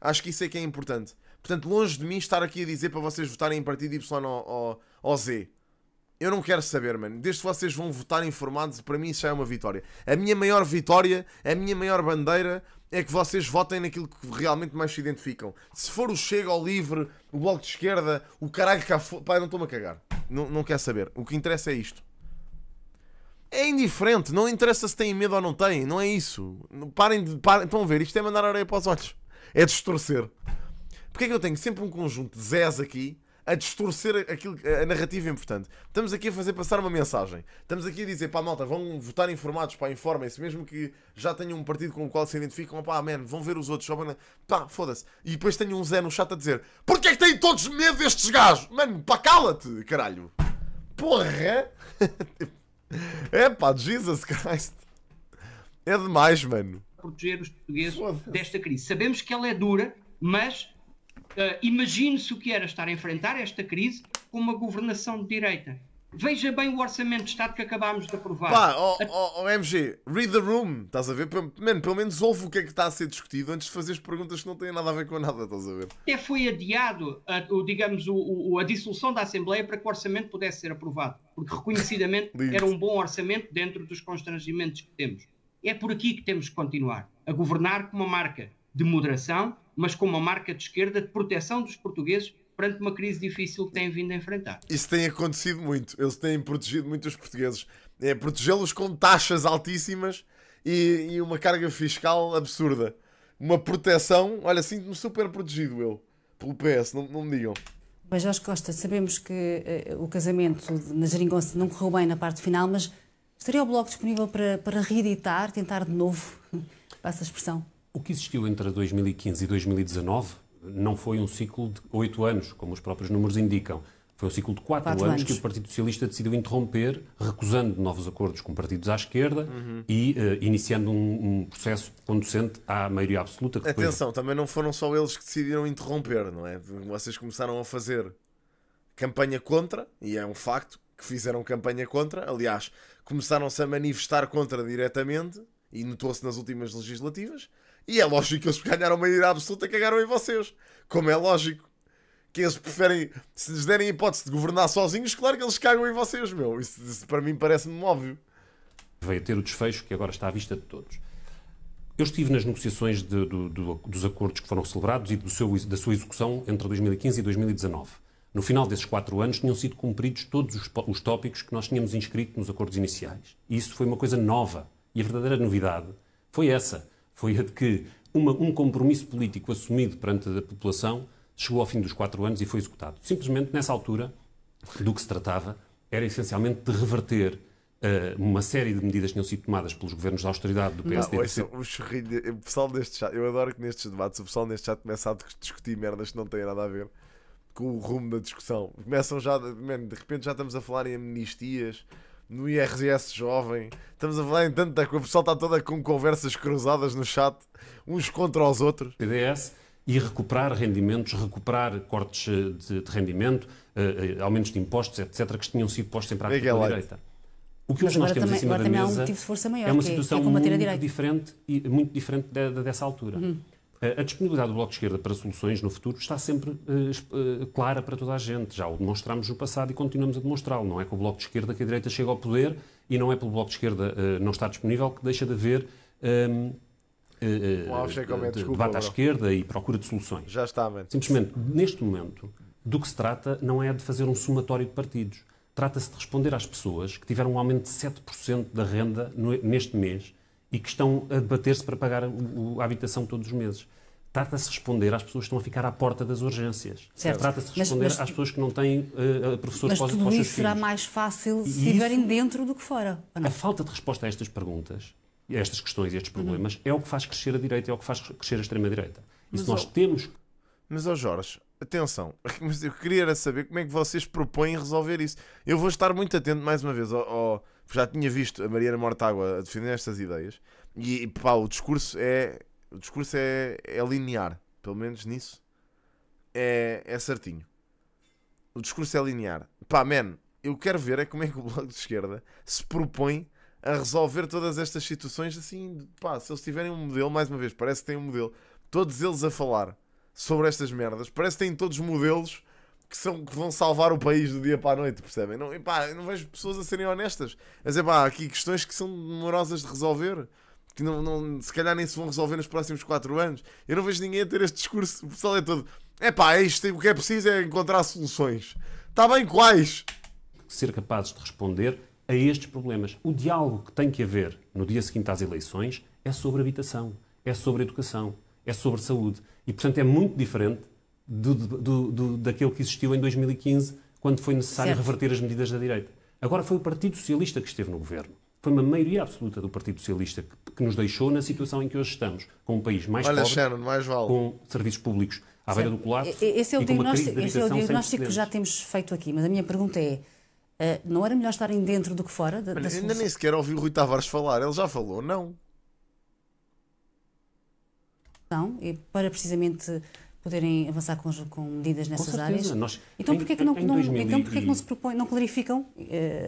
Acho que isso é que é importante. Portanto, longe de mim estar aqui a dizer para vocês votarem em partido Y ou Z. Eu não quero saber, mano. Desde que vocês vão votar informados, para mim isso já é uma vitória. A minha maior vitória, a minha maior bandeira é que vocês votem naquilo que realmente mais se identificam. Se for o Chega, o Livre, o Bloco de Esquerda, o caralho cá fora... Pá, eu não estou-me a cagar. Não quero saber. O que interessa é isto. É indiferente. Não interessa se têm medo ou não têm. Não é isso. Parem. Estão a ver? Isto é mandar areia para os olhos. É distorcer. Porque é que eu tenho sempre um conjunto de Zés aqui a distorcer a narrativa importante? Estamos aqui a fazer passar uma mensagem. Estamos aqui a dizer, malta, vão votar informados, informem-se, mesmo que já tenham um partido com o qual se identificam, vão ver os outros, foda-se. E depois tenho um Zé no chat a dizer, porquê é que têm todos medo destes gajos? Mano, cala-te, caralho. Porra. Jesus Christ. É demais, mano. Proteger os portugueses desta crise. Sabemos que ela é dura, mas imagine-se o que era estar a enfrentar esta crise com uma governação de direita. Veja bem o Orçamento de Estado que acabámos de aprovar. Pá, MG, read the room, estás a ver? Pelo menos ouve o que é que está a ser discutido antes de fazeres perguntas que não têm nada a ver com nada, estás a ver? Até foi adiado, a dissolução da Assembleia para que o Orçamento pudesse ser aprovado, porque reconhecidamente era um bom orçamento dentro dos constrangimentos que temos. É por aqui que temos que continuar, a governar com uma marca de moderação, mas com uma marca de esquerda de proteção dos portugueses perante uma crise difícil que têm vindo a enfrentar. Isso tem acontecido muito. Eles têm protegido muito os portugueses. É protegê-los com taxas altíssimas e uma carga fiscal absurda. Uma proteção. Olha, sinto-me super protegido eu. Pelo PS, não me digam. Mas Jorge Costa, sabemos que o casamento na Geringonça não correu bem na parte final, mas estaria o Bloco disponível para reeditar, tentar de novo? Passa a expressão. O que existiu entre 2015 e 2019 não foi um ciclo de 8 anos, como os próprios números indicam. Foi um ciclo de 4 anos que o Partido Socialista decidiu interromper, recusando novos acordos com partidos à esquerda e iniciando um processo conducente à maioria absoluta. Que Atenção, também não foram só eles que decidiram interromper, não é? Vocês começaram a fazer campanha contra, e é um facto que fizeram campanha contra. Aliás, começaram-se a manifestar contra diretamente, e notou-se nas últimas legislativas. E é lógico que eles ganharam a maioria absoluta, cagaram em vocês. Como é lógico que eles preferem, se lhes derem a hipótese de governar sozinhos, claro que eles cagam em vocês, meu. Isso para mim parece-me óbvio. Veio ter o desfecho que agora está à vista de todos. Eu estive nas negociações dos acordos que foram celebrados e da sua execução entre 2015 e 2019. No final desses 4 anos tinham sido cumpridos todos os tópicos que nós tínhamos inscrito nos acordos iniciais. E isso foi uma coisa nova. E a verdadeira novidade foi essa. Foi a de que um compromisso político assumido perante a população chegou ao fim dos 4 anos e foi executado. Simplesmente, nessa altura, do que se tratava era essencialmente de reverter uma série de medidas que tinham sido tomadas pelos governos de austeridade do PSD. O pessoal deste chat, eu adoro que nestes debates o pessoal neste chat começa a discutir merdas que não têm nada a ver com o rumo da discussão. Começam já, de repente já estamos a falar em amnistias, no IRS jovem, estamos a falar em tanta coisa, o pessoal está toda com conversas cruzadas no chat, uns contra os outros. PDS e recuperar rendimentos, recuperar cortes de rendimento, aumentos de impostos, etc., que tinham sido postos em prática pela direita. O que hoje nós temos em cima da mesa um motivo de força maior, é uma situação muito diferente dessa altura. A disponibilidade do Bloco de Esquerda para soluções no futuro está sempre clara para toda a gente. Já o demonstramos no passado e continuamos a demonstrá-lo. Não é com o Bloco de Esquerda que a direita chega ao poder e não é pelo Bloco de Esquerda não estar disponível que deixa de haver debate à esquerda e procura de soluções. Já está, mano. Simplesmente, neste momento, do que se trata não é de fazer um somatório de partidos. Trata-se de responder às pessoas que tiveram um aumento de 7% da renda neste mês e que estão a debater-se para pagar a habitação todos os meses. Trata-se de responder às pessoas que estão a ficar à porta das urgências. Trata-se de responder às pessoas que não têm professores para os seus filhos. Mas tudo isso será mais fácil se estiverem dentro do que fora. A falta de resposta a estas perguntas, a estas questões e a estes problemas, é o que faz crescer a direita, é o que faz crescer a extrema-direita. E se nós temos... Mas, Jorge, atenção, eu queria saber como é que vocês propõem resolver isso. Eu vou estar muito atento, mais uma vez, já tinha visto a Mariana Mortágua a defender estas ideias, e pá, o discurso é linear, pelo menos nisso é certinho. O discurso é linear. Pá, eu quero ver é como é que o Bloco de Esquerda se propõe a resolver todas estas situações assim, pá, se eles tiverem um modelo, mais uma vez, parece que têm um modelo, todos eles a falar sobre estas merdas, parece que têm todos modelos que vão salvar o país do dia para a noite, percebem? Não, pá, eu não vejo pessoas a serem honestas, a dizer, pá, há aqui questões que são demorosas de resolver, que se calhar nem se vão resolver nos próximos 4 anos. Eu não vejo ninguém a ter este discurso. O pessoal é todo, pá, o que é preciso é encontrar soluções. Está bem, quais? Ser capazes de responder a estes problemas. O diálogo que tem que haver no dia seguinte às eleições é sobre habitação, é sobre educação, é sobre saúde. E, portanto, é muito diferente daquele que existiu em 2015, quando foi necessário reverter as medidas da direita. Agora foi o Partido Socialista que esteve no governo. Foi uma maioria absoluta do Partido Socialista que nos deixou na situação em que hoje estamos, com um país mais pobre, Shannon, mais vale, com serviços públicos à beira do colapso. Esse é o diagnóstico que já temos feito aqui, mas a minha pergunta é, não era melhor estarem dentro do que fora? Ainda nem sequer ouvi o Rui Tavares falar, ele já falou, não? Não, para precisamente poderem avançar com medidas nessas áreas. Nós, então porquê que não se propõe, não clarificam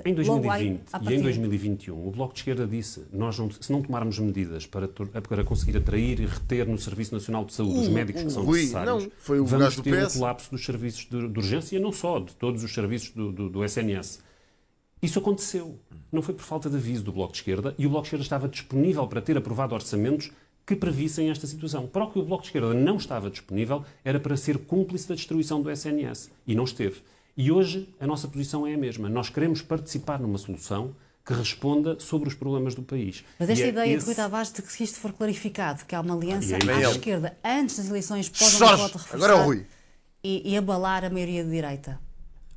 em 2020 logo e em 2021 o Bloco de Esquerda disse se não tomarmos medidas para conseguir atrair e reter no Serviço Nacional de Saúde os médicos que são necessários, foi o vamos do ter PS. um colapso dos serviços de urgência, não só, de todos os serviços do SNS. Isso aconteceu. Não foi por falta de aviso do Bloco de Esquerda, e o Bloco de Esquerda estava disponível para ter aprovado orçamentos que previssem esta situação. Para o que o Bloco de Esquerda não estava disponível era para ser cúmplice da destruição do SNS. E não esteve. E hoje a nossa posição é a mesma. Nós queremos participar numa solução que responda sobre os problemas do país. Mas esta ideia de Rui Tavares de que se isto for clarificado, que há uma aliança à esquerda antes das eleições pode reforçar agora é o Rui. E abalar a maioria de direita.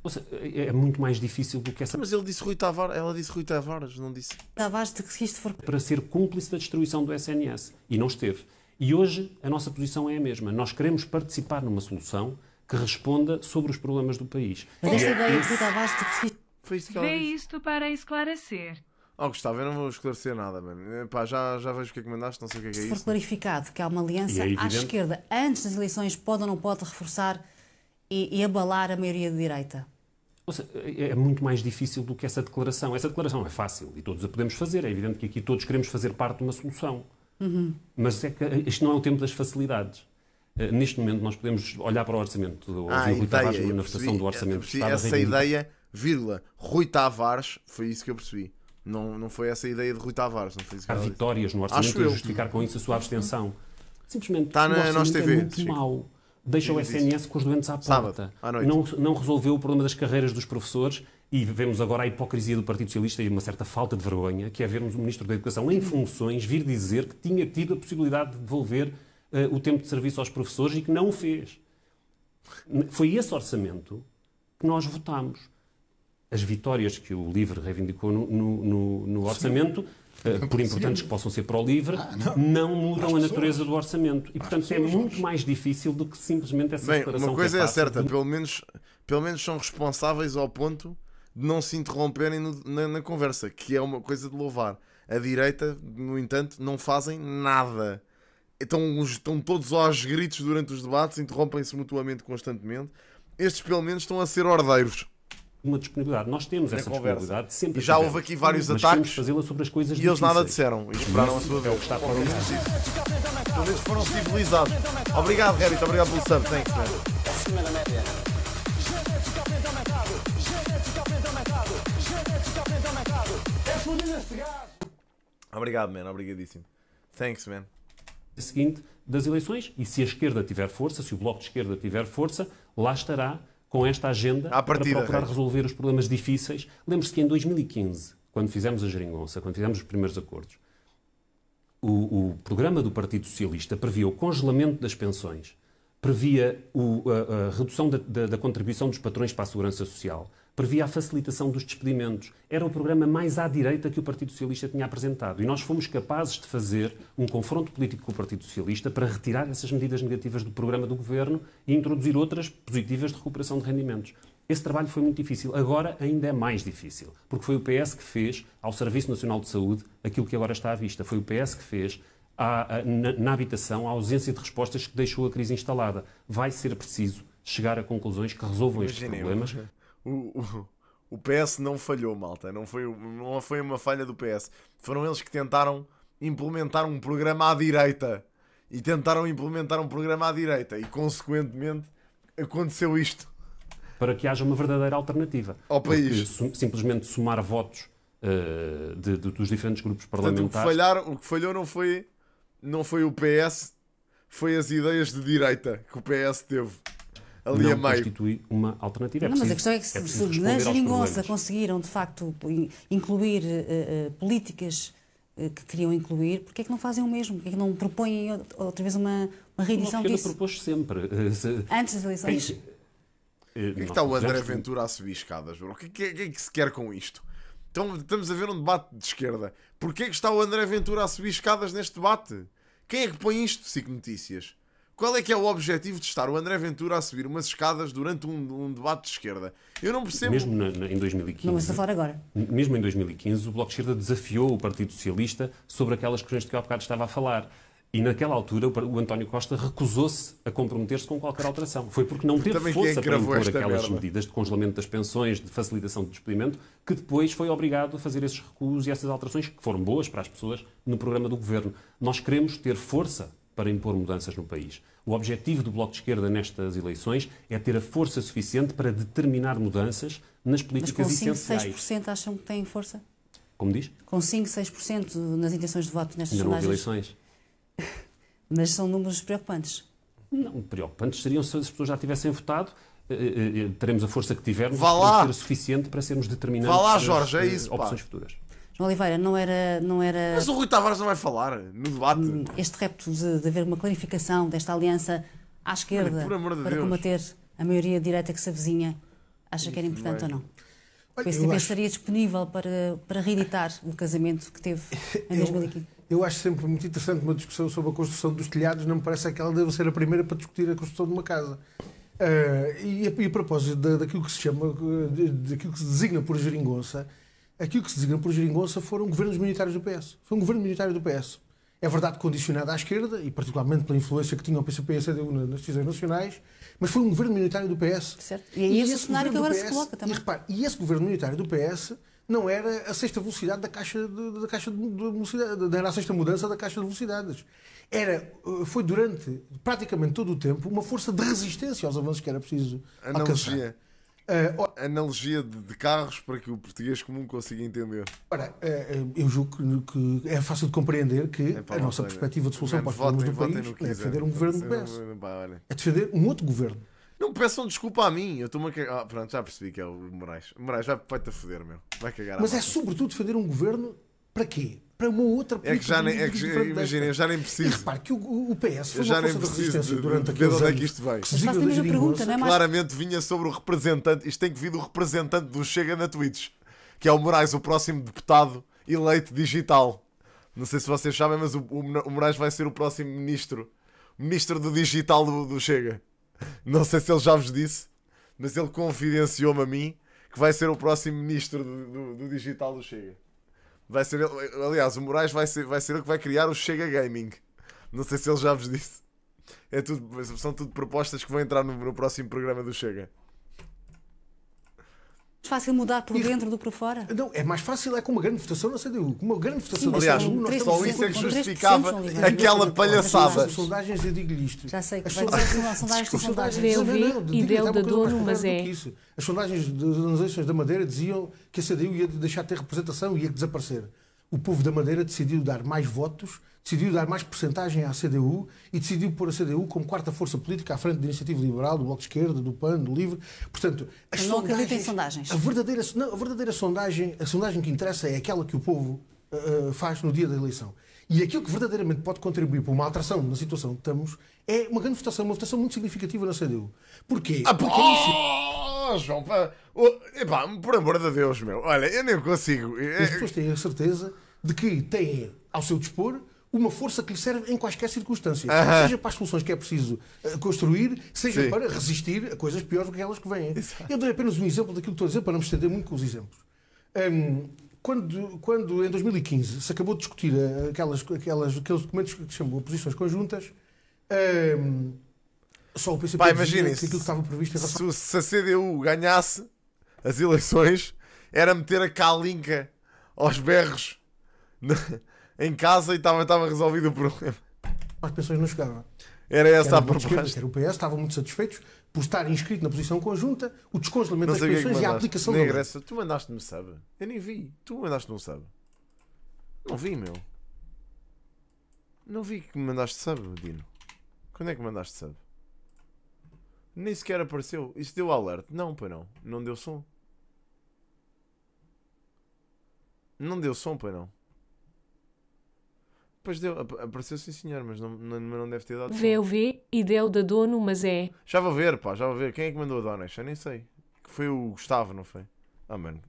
Ou seja, é muito mais difícil do que essa... Mas ele disse Rui Tavares, ela disse Rui Tavares, não disse... Tavares de que se isto for... Para ser cúmplice da destruição do SNS. E não esteve. E hoje a nossa posição é a mesma. Nós queremos participar numa solução que responda sobre os problemas do país. Mas esta ideia de Rui Tavares de que se isto... Foi isso que ela Vê disse. isto para esclarecer. Gustavo, eu não vou esclarecer nada, mano. Pá, já vejo o que é que mandaste, não sei o que é Se isso. for clarificado que há uma aliança à esquerda antes das eleições pode ou não pode reforçar e abalar a maioria de direita. Ou seja, é muito mais difícil do que essa declaração. Essa declaração é fácil e todos a podemos fazer. É evidente que aqui todos queremos fazer parte de uma solução. Mas é que isto não é o tempo das facilidades. Neste momento nós podemos olhar para o orçamento. Ouvi o Rui Tavares na manifestação do orçamento. Essa ideia, vírgula, Rui Tavares, foi isso que eu percebi. Não foi essa a ideia de Rui Tavares. Não foi isso que Há ela vitórias no orçamento e justificar com isso a sua abstenção. Simplesmente Está o na orçamento Nós TV, é muito Chico. mau. Deixa o SNS com os doentes à porta. Sábado, à noite. Não resolveu o problema das carreiras dos professores e vemos agora a hipocrisia do Partido Socialista e uma certa falta de vergonha, que é vermos o Ministro da Educação em funções vir dizer que tinha tido a possibilidade de devolver o tempo de serviço aos professores e que não o fez. Foi esse orçamento que nós votámos. As vitórias que o LIVRE reivindicou no orçamento, por importantes que possam ser para o LIVRE, não mudam a natureza do orçamento. E, portanto, é muito mais difícil do que simplesmente essa declaração. Uma coisa que é certa, de... pelo menos são responsáveis ao ponto de não se interromperem na conversa, que é uma coisa de louvar. A direita, no entanto, não fazem nada. Estão todos aos gritos durante os debates, interrompem-se mutuamente constantemente. Estes, pelo menos, estão a ser ordeiros. Uma disponibilidade. Nós temos essa disponibilidade. Sempre e já houve aqui vários ataques fazê-la sobre as coisas e eles difíceis. nada disseram. E esperaram a sua vez. É o que está a fazer. Pelo menos foram civilizados. Obrigado, Rédito. Obrigado pelo sub. Thanks, man. Obrigado, man. Obrigadíssimo. Thanks, man. Seguinte das eleições, e se a esquerda tiver força, se o Bloco de Esquerda tiver força, lá estará com esta agenda para procurar resolver os problemas difíceis. Lembre-se que em 2015, quando fizemos a geringonça, quando fizemos os primeiros acordos, o programa do Partido Socialista previa o congelamento das pensões, previa a redução da contribuição dos patrões para a segurança social, previa a facilitação dos despedimentos. Era o programa mais à direita que o Partido Socialista tinha apresentado. E nós fomos capazes de fazer um confronto político com o Partido Socialista para retirar essas medidas negativas do programa do Governo e introduzir outras positivas de recuperação de rendimentos. Esse trabalho foi muito difícil. Agora ainda é mais difícil, porque foi o PS que fez ao Serviço Nacional de Saúde aquilo que agora está à vista. Foi o PS que fez na habitação a ausência de respostas que deixou a crise instalada. Vai ser preciso chegar a conclusões que resolvam estes problemas. O PS não falhou, malta. Não foi uma falha do PS. Foram eles que tentaram implementar um programa à direita. E tentaram implementar um programa à direita. E, consequentemente, aconteceu isto. Para que haja uma verdadeira alternativa ao país. Simplesmente somar votos dos diferentes grupos parlamentares. Portanto, o que falhou não foi o PS, foi as ideias de direita que o PS teve. Ali não a meio. Constitui uma alternativa. Mas a questão é que se na geringonça conseguiram, de facto, incluir políticas que queriam incluir, porque é que não fazem o mesmo? Porque é que não propõem outra vez uma reedição disso? Propôs sempre. Antes das eleições. Porquê que está o André Ventura a subir escadas, bro? O que é que se quer com isto? Então, estamos a ver um debate de esquerda. Porquê que está o André Ventura a subir escadas neste debate? Quem é que põe isto, SIC Notícias? Qual é que é o objetivo de estar o André Ventura a subir umas escadas durante um debate de esquerda? Eu não percebo. Mesmo em 2015. Não, mas a falar agora. Mesmo em 2015, o Bloco de Esquerda desafiou o Partido Socialista sobre aquelas questões de que eu há bocado estava a falar. E naquela altura o António Costa recusou-se a comprometer-se com qualquer alteração. Foi porque não teve Também força quem para impor esta aquelas merda? medidas de congelamento das pensões, de facilitação do despedimento, que depois foi obrigado a fazer esses recuos e essas alterações que foram boas para as pessoas no programa do Governo. Nós queremos ter força para impor mudanças no país. O objetivo do Bloco de Esquerda nestas eleições é ter a força suficiente para determinar mudanças nas Mas políticas com 5, essenciais. 6% acham que têm força? Como diz? Com 5, 6% nas intenções de voto nestas Ainda não houve sondagens? eleições. Mas são números preocupantes. Não, preocupantes seriam se as pessoas já tivessem votado. Teremos a força que tivermos, Vá lá. ter a suficiente para sermos determinantes Vá lá, nas Jorge, é isso, pá. opções futuras. João Oliveira, não era Mas o Rui Tavares não vai falar no debate. este repto de haver uma clarificação desta aliança à esquerda Olha, por amor de para Deus. combater a maioria direita que se avizinha? Acha que era importante ou não? O Olha, PCP eu acho- estaria disponível para reeditar o casamento que teve em 2015? Eu acho sempre muito interessante uma discussão sobre a construção dos telhados. Não me parece que ela deve ser a primeira para discutir a construção de uma casa. E a propósito daquilo que se chama, daquilo que se designa por geringonça, aquilo que se designa por geringonça foram governos minoritários do PS. Foi um governo minoritário do PS. É verdade condicionado à esquerda, e particularmente pela influência que tinha o PCP e a CDU nas decisões nacionais, mas foi um governo minoritário do PS. Certo. E é esse o cenário que governo agora do se coloca também. E repare, e esse governo minoritário do PS não era a sexta velocidade da caixa de velocidade, não era a sexta mudança da caixa de velocidades. Foi durante praticamente todo o tempo uma força de resistência aos avanços que era preciso alcançar. Analogia. Analogia de carros para que o português comum consiga entender. Ora, eu julgo que é fácil de compreender que Epá, a não nossa sei, perspectiva de solução para os votem, problemas do votem país no que é quiser. defender um governo do PS. É defender um outro governo. Não peçam desculpa a mim. Eu estou-me a cagar. Pronto, já percebi que é o Moraes. O Moraes vai-te a foder, meu. Vai cagar a Mas é malta. sobretudo defender um governo para quê? Para uma outra É que já nem. É que, diferente imaginem, eu desta. já nem E preciso. repare que o PS foi Eu já uma nem força de preciso resistência de durante ver aqueles onde é anos. que isto veio. que se Mas faço a designa mesma da pergunta, geringonça. não é mais? Claramente vinha sobre o representante. Isto tem que vir do representante do Chega na Twitch, que é o Moraes, o próximo deputado eleito digital. Não sei se vocês sabem, mas o Moraes vai ser o próximo ministro do digital do Chega. Não sei se ele já vos disse, mas ele confidenciou-me a mim que vai ser o próximo ministro do digital do Chega. Vai ser ele, aliás, o Moraes vai ser ele que vai criar o Chega Gaming. Não sei se ele já vos disse. São tudo propostas que vão entrar no próximo programa do Chega. Fácil mudar por dentro do que por fora? Não, é mais fácil é com uma grande votação na CDU. Com uma grande votação Sim, na Aliás, CDU, nós 3%, só isso é que com 3%, justificava João Oliveira. aquela palhaçada. As sondagens, eu digo-lhe isto. Já sei que As vai dizer que sondagens são sondagens. Deu Não, vi não, e digo-lhe deu até uma da coisa dono, mais mas grave do é. que isso. As sondagens das eleições da Madeira diziam que a CDU ia deixar de ter representação e ia desaparecer. O povo da Madeira decidiu dar mais votos, decidiu dar mais percentagem à CDU e decidiu pôr a CDU como quarta força política à frente da Iniciativa Liberal, do Bloco de Esquerda, do PAN, do LIVRE. Portanto, as Mas não acredito em sondagens. A verdadeira sondagem, a sondagem que interessa é aquela que o povo faz no dia da eleição. E aquilo que verdadeiramente pode contribuir para uma alteração na situação que estamos é uma grande votação, uma votação muito significativa na CDU. Porquê? Porque é isso. João, pá. Epá, por amor de Deus, meu. Olha, eu nem consigo. As pessoas têm a certeza de que têm ao seu dispor uma força que lhe serve em quaisquer circunstâncias. Seja para as soluções que é preciso construir, seja Sim. para resistir a coisas piores do que aquelas que vêm. Eu dou apenas um exemplo daquilo que estou a dizer para não me estender muito com os exemplos. Quando em 2015 se acabou de discutir aqueles documentos que se chamam oposições conjuntas, só o PCP Pá, dizia imaginem, que aquilo que estava previsto em relação se a CDU ganhasse as eleições, era meter a calinca aos berros em casa e estava resolvido o problema. às pensões não chegava. Era essa a Era o Bloco de Esquerda, proposta. que era o PS, estavam muito satisfeitos por estar inscrito na posição conjunta, o descongelamento Não das sei o que é que pensões e a mandaste. aplicação Nem da lei. regressa. Tu mandaste-me sub. Eu nem vi. Tu mandaste-me um sub. Não vi, meu. Não vi que me mandaste sub, Dino. Quando é que mandaste sub? Nem sequer apareceu. Isso deu alert? Não, pá, não. Não deu som. Não deu som, pá, não. Pois deu. Apareceu sim, senhor, mas não deve ter dado som. VUV e deu da dono, mas é. Já vou ver, pá, já vou ver. Quem é que mandou a Donex? Eu nem sei. Que foi o Gustavo, não foi? Ah, mano.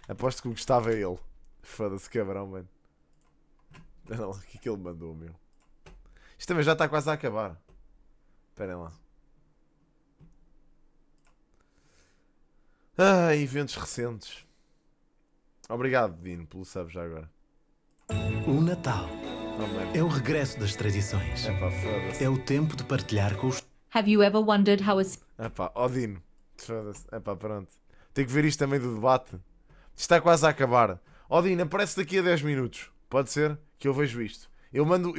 Aposto que o Gustavo é ele. Foda-se, cabrão, mano. Olha lá, o que é que ele mandou, meu? Isto também já está quase a acabar. Esperem lá. Ah, eventos recentes. Obrigado, Dino, pelo sub já agora. O Natal Oh, man. É o regresso das tradições. Epá, foda-se. É o tempo de partilhar com os... Have you ever wondered how a Epá, Odino. Foda-se. Epá, pronto. Tenho que ver isto também do debate. Isto está quase a acabar. Odino, aparece daqui a 10 minutos. Pode ser? Que eu vejo isto. Eu mando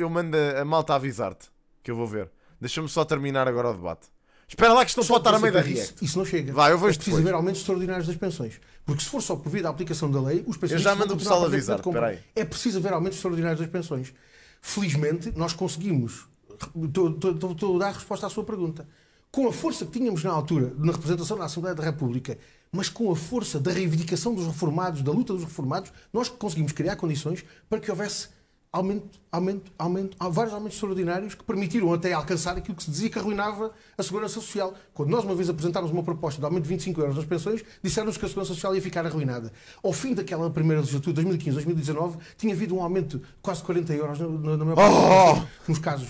a malta avisar-te. Que eu vou ver. Deixa-me só terminar agora o debate. Espera lá que isto não pode estar a meio da react. Isso não chega. Vai, eu vejo é preciso haver aumentos extraordinários das pensões. Porque se for só por via da aplicação da lei, os pensionistas... Eu já mando o pessoal avisar. É preciso haver aumentos extraordinários das pensões. Felizmente, nós conseguimos... Estou a dar a resposta à sua pergunta. Com a força que tínhamos na altura, na representação na Assembleia da República, mas com a força da reivindicação dos reformados, da luta dos reformados, nós conseguimos criar condições para que houvesse vários aumentos extraordinários que permitiram até alcançar aquilo que se dizia que arruinava a Segurança Social. Quando nós uma vez apresentámos uma proposta de aumento de 25 euros nas pensões, disseram-nos que a Segurança Social ia ficar arruinada. Ao fim daquela primeira legislatura, 2015-2019, tinha havido um aumento de quase 40 euros na maior parte nos casos.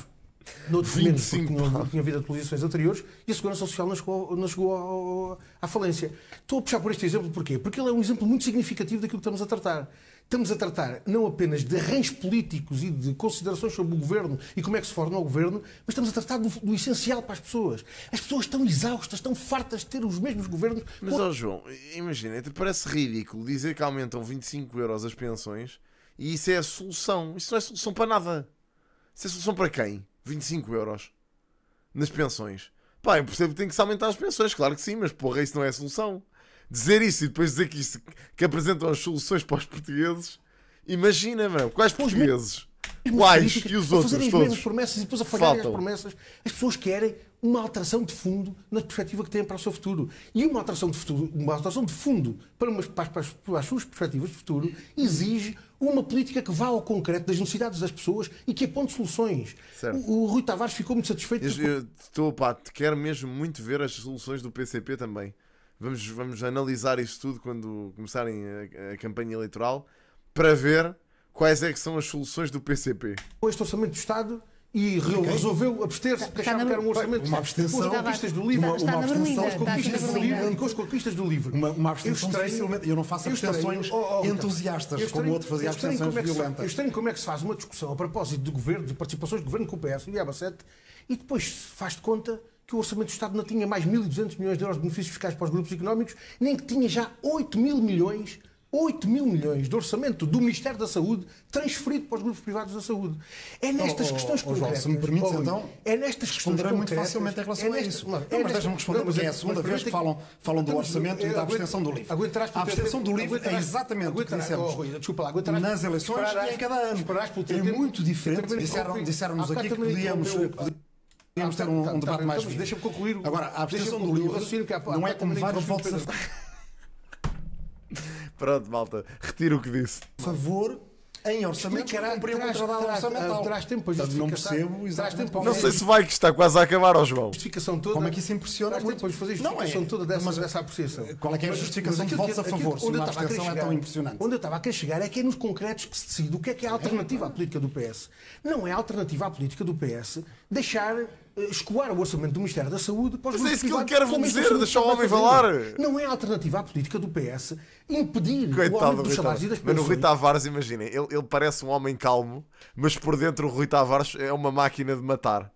Noutros menos, porque tinha havido atualizações anteriores e a Segurança Social não chegou à falência. Estou a puxar por este exemplo porquê? Porque ele é um exemplo muito significativo daquilo que estamos a tratar. Estamos a tratar não apenas de arranjos políticos e de considerações sobre o governo e como é que se forma o governo, mas estamos a tratar do essencial para as pessoas. As pessoas estão exaustas, estão fartas de ter os mesmos governos. Mas, João, imagina, te parece ridículo dizer que aumentam 25 euros as pensões e isso é a solução. Isso não é solução para nada. Isso é solução para quem? 25 euros nas pensões. Pá, eu percebo que tem que se aumentar as pensões, claro que sim, mas porra, isso não é a solução. Dizer isso e depois dizer que apresentam as soluções para os portugueses, imagina, mano, quais portugueses? Quais? E os outros fazerem todos? as mesmas promessas e depois a falharem as promessas. As pessoas querem uma alteração de fundo na perspectiva que têm para o seu futuro. E uma alteração de fundo para as suas perspectivas de futuro exige uma política que vá ao concreto das necessidades das pessoas e que aponte soluções. O Rui Tavares ficou muito satisfeito. Quero mesmo muito ver as soluções do PCP também. Vamos analisar isso tudo quando começarem a campanha eleitoral para ver quais é que são as soluções do PCP. Este orçamento do Estado e resolveu abster-se porque achava que era um orçamento uma abstenção, com as conquistas do livro, com as conquistas do livro. Uma abstenção dificilmente. Eu não faço abstenções entusiastas, como o outro fazia abstenções violentas. Eu estranho como é que se faz uma discussão a propósito do governo, de participações do governo com o PS e a ABA7 e depois faz de conta que o Orçamento do Estado não tinha mais 1.200 milhões de euros de benefícios fiscais para os grupos económicos, nem que tinha já 8 mil milhões de orçamento do Ministério da Saúde transferido para os grupos privados da saúde. É nestas questões concretas. Se me permites, então, é nestas questões responderei muito facilmente em relação a isso. Mas deixa-me responder, porque é a segunda vez que falam do orçamento e da abstenção do livro. A abstenção do livro é exatamente o que dissemos nas eleições e em cada ano. É muito diferente. Disseram-nos aqui que podíamos ter um debate mais vivo. Deixa-me concluir. Agora, a abstenção do livro não é como vários votos a Pronto, malta, retiro o que disse. Por favor, em orçamento, cumpriu o contrato orçamental. Traz tempo para justificar. Não percebo exatamente. Não sei se vai, que está quase a acabar, ó João. Justificação toda. Como é que isso impressiona muito? Depois fazer justificação toda dessa apreciação. Qual é que é a justificação de votos a favor, se uma abstenção é tão impressionante? Onde eu estava a querer chegar é que é nos concretos que se decide o que é a alternativa à política do PS. Não é a alternativa à política do PS deixar escoar o orçamento do Ministério da Saúde para os mas é isso que ele privados, quer dizer, deixar o homem falar. Não é a alternativa à política do PS impedir Coitado, o aumento dos salários e das pensões. Mas o Rui Tavares, imaginem, ele parece um homem calmo, mas por dentro o Rui Tavares é uma máquina de matar.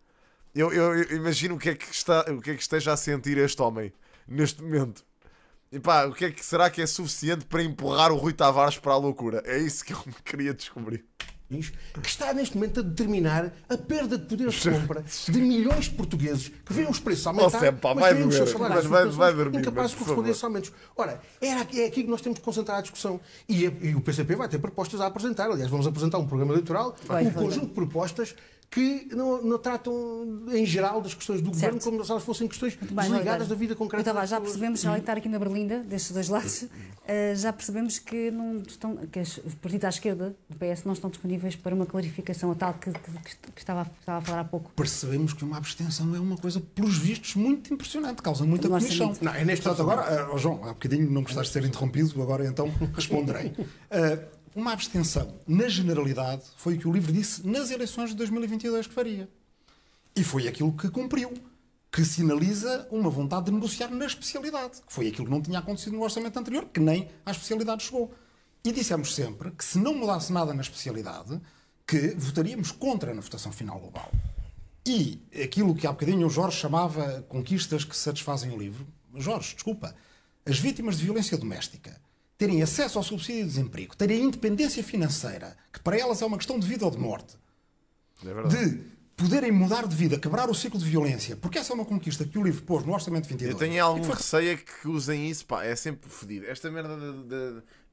Eu imagino o que é que esteja a sentir este homem neste momento. E pá, o que é que será que é suficiente para empurrar o Rui Tavares para a loucura? É isso que eu me queria descobrir. Que está neste momento a determinar a perda de poder de compra de milhões de portugueses que veem os preços aumentar, mas veem os seus salários incapazes de corresponder a esses aumentos. Ora, é aqui que nós temos de concentrar a discussão. E o PCP vai ter propostas a apresentar. Aliás, vamos apresentar um programa eleitoral, um conjunto de propostas que não tratam, em geral, das questões do governo como se elas fossem questões desligadas da vida concreta. Então, já percebemos, além de estar aqui na berlinda, destes dois lados, já percebemos que os partidos à esquerda do PS não estão disponíveis para uma clarificação, a tal que estava a falar há pouco. Percebemos que uma abstenção é uma coisa, pelos vistos, muito impressionante, causa muita comissão. Não, é neste Portanto, agora, João, há bocadinho não gostaste de ser interrompido, agora então responderei. Uma abstenção, na generalidade, foi o que o LIVRE disse nas eleições de 2022 que faria. E foi aquilo que cumpriu, que sinaliza uma vontade de negociar na especialidade, que foi aquilo que não tinha acontecido no orçamento anterior, que nem à especialidade chegou. E dissemos sempre que se não mudasse nada na especialidade, que votaríamos contra na votação final global. E aquilo que há bocadinho o Jorge chamava conquistas que satisfazem o livro. Jorge, desculpa. As vítimas de violência doméstica terem acesso ao subsídio de desemprego, terem independência financeira, que para elas é uma questão de vida ou de morte, de poderem mudar de vida, quebrar o ciclo de violência, porque essa é uma conquista que o livro pôs no Orçamento 22. Eu tenho algum receio que usem isso, pá, é sempre fodido. Esta merda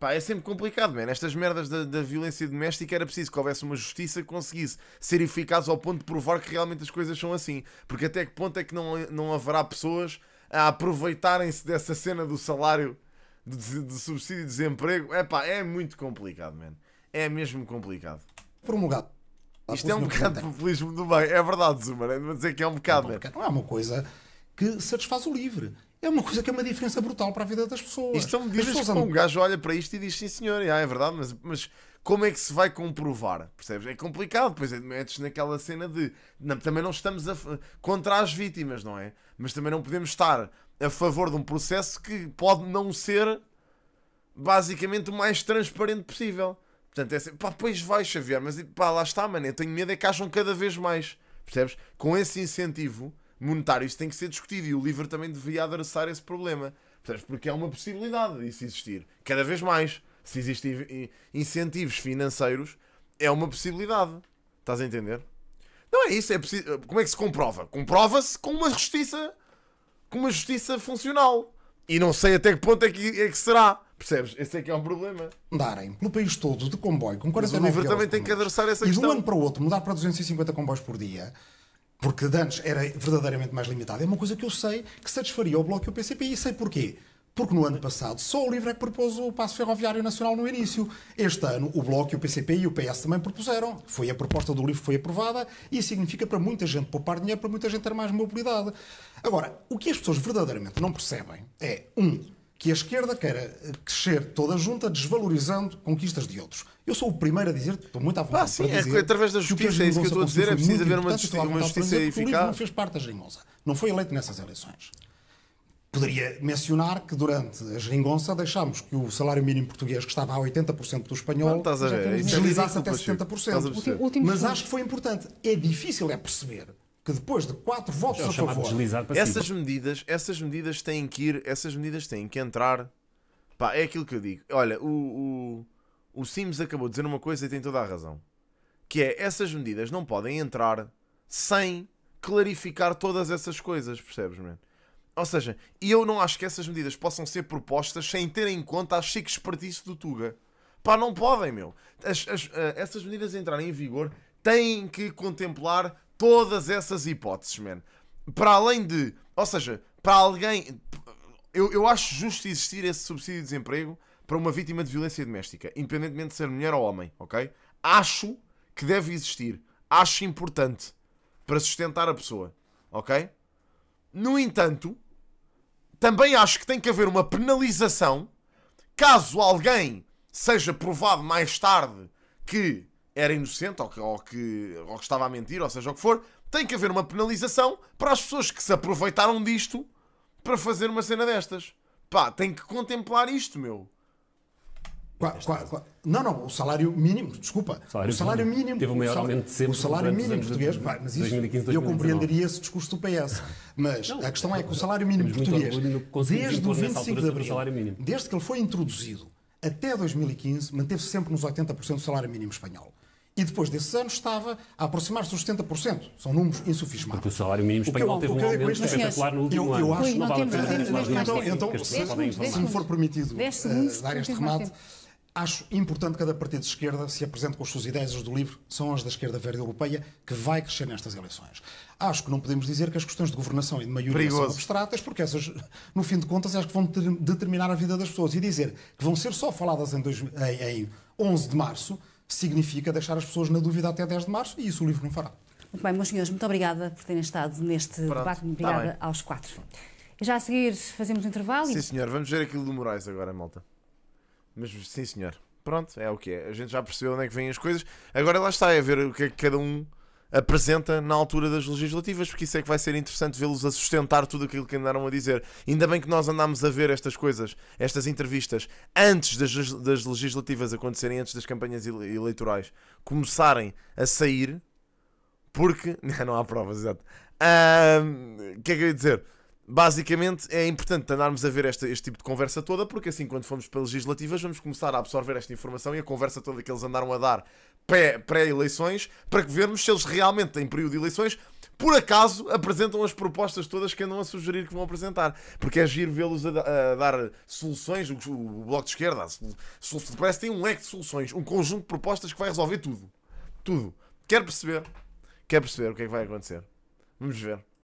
pá, é sempre complicado, man. Estas merdas da violência doméstica era preciso que houvesse uma justiça que conseguisse ser eficaz ao ponto de provar que realmente as coisas são assim. Porque até que ponto é que não haverá pessoas a aproveitarem-se dessa cena do salário de subsídio de desemprego? É pá, é muito complicado, man. É mesmo complicado. Promulgado. Isto é um bocado de populismo do bem. É verdade, Zuma, não é? Vou dizer que é um bocado. Não é uma coisa que satisfaz o livre. É uma coisa que é uma diferença brutal para a vida das pessoas. Isto são medidas que um gajo olha para isto e diz sim senhor, é verdade, mas como é que se vai comprovar? Percebes? É complicado, depois metes naquela cena de... também não estamos contra as vítimas, não é? Mas também não podemos estar a favor de um processo que pode não ser basicamente o mais transparente possível. Portanto, é assim, pá, pois vai, Xavier, mas pá, lá está, mano, eu tenho medo é que acham cada vez mais, percebes? Com esse incentivo monetário, isso tem que ser discutido e o livro também devia adressar esse problema, percebes? Porque é uma possibilidade disso existir, cada vez mais. Se existem incentivos financeiros, é uma possibilidade, estás a entender? Não é isso, é preciso... Como é que se comprova? Comprova-se com uma justiça funcional. E não sei até que ponto é que será. Percebes? Esse é que é um problema. Andarem pelo país todo de comboio com 49 mas o livro também tem que adressar essa questão. E de um ano para o outro mudar para 250 comboios por dia, porque de antes era verdadeiramente mais limitado, é uma coisa que eu sei que satisfaria o Bloco e o PCP. E sei porquê. Porque no ano passado só o LIVRE é que propôs o passo ferroviário nacional no início. Este ano o Bloco, o PCP e o PS também propuseram. Foi a proposta do LIVRE, foi aprovada e isso significa para muita gente poupar dinheiro, para muita gente ter mais mobilidade. Agora, o que as pessoas verdadeiramente não percebem é, que a esquerda queira crescer toda junta, desvalorizando conquistas de outros. Eu sou o primeiro a dizer, estou muito à vontade sim, para dizer... através da justiça, é isso que eu estou a dizer, é preciso haver uma justiça eficaz. O LIVRE não fez eficaz. parte da geringonça. Não foi eleito nessas eleições. Poderia mencionar que durante a geringonça deixámos que o salário mínimo português, que estava a 80% do espanhol, deslizasse até 70%. Mas acho que foi importante. É difícil perceber que depois de 4 votos a favor... Essas medidas têm que entrar... Pá, é aquilo que eu digo. Olha, o Sims acabou de dizer uma coisa e tem toda a razão. Que é, essas medidas não podem entrar sem clarificar todas essas coisas, percebes, man? Ou seja, eu não acho que essas medidas possam ser propostas sem ter em conta a chique espertice do Tuga. Pá, não podem, meu. Essas medidas entrarem em vigor têm que contemplar todas essas hipóteses, man. Para além de... Ou seja, para alguém... Eu acho justo existir esse subsídio de desemprego para uma vítima de violência doméstica, independentemente de ser mulher ou homem, ok? Acho que deve existir. Acho importante para sustentar a pessoa, ok? No entanto... Também acho que tem que haver uma penalização caso alguém seja provado mais tarde que era inocente ou que estava a mentir, ou seja o que for. Tem que haver uma penalização para as pessoas que se aproveitaram disto para fazer uma cena destas. Pá, tem que contemplar isto, meu. Não, o salário mínimo, desculpa. O salário mínimo teve o maior aumento de sempre. O salário mínimo português, mas isso 2015, eu compreenderia esse discurso do PS. Mas a questão é que o salário mínimo português, desde o 25 de abril, desde que ele foi introduzido até 2015, manteve-se sempre nos 80% do salário mínimo espanhol. E depois desses anos estava a aproximar-se dos 70%. São números insufismáveis. Porque o salário mínimo espanhol teve um aumento espetacular no último ano. Eu acho que não vale a pena. Então, se me for permitido dar este remate, acho importante que cada partido de esquerda se apresente com as suas ideias. As do LIVRE são as da esquerda verde europeia, que vai crescer nestas eleições. Acho que não podemos dizer que as questões de governação e de maioria são abstratas, porque essas, no fim de contas, acho que vão determinar a vida das pessoas. E dizer que vão ser só faladas em 11 de março significa deixar as pessoas na dúvida até 10 de março, e isso o LIVRE não fará. Muito bem, meus senhores, muito obrigada por terem estado neste debate. Obrigada aos 4. E já a seguir fazemos um intervalo. Sim, senhor. Vamos ver aquilo do Moraes agora, malta. Mas sim, senhor. Pronto, é o que é. A gente já percebeu onde é que vêm as coisas. Agora lá está, é ver o que é que cada um apresenta na altura das legislativas, porque isso é que vai ser interessante vê-los a sustentar tudo aquilo que andaram a dizer. Ainda bem que nós andámos a ver estas coisas, estas entrevistas, antes das legislativas acontecerem, antes das campanhas eleitorais começarem a sair, porque... Não há provas, exato. O que é que eu ia dizer? Basicamente é importante andarmos a ver este tipo de conversa toda, porque assim, quando formos para legislativas, vamos começar a absorver esta informação e a conversa toda que eles andaram a dar pré-eleições, para que vermos se eles realmente, em período de eleições, por acaso apresentam as propostas todas que andam a sugerir que vão apresentar. Porque é giro vê-los a dar soluções. O Bloco de Esquerda parece que tem um leque de soluções, um conjunto de propostas que vai resolver tudo. Tudo. Quer perceber o que é que vai acontecer. Vamos ver.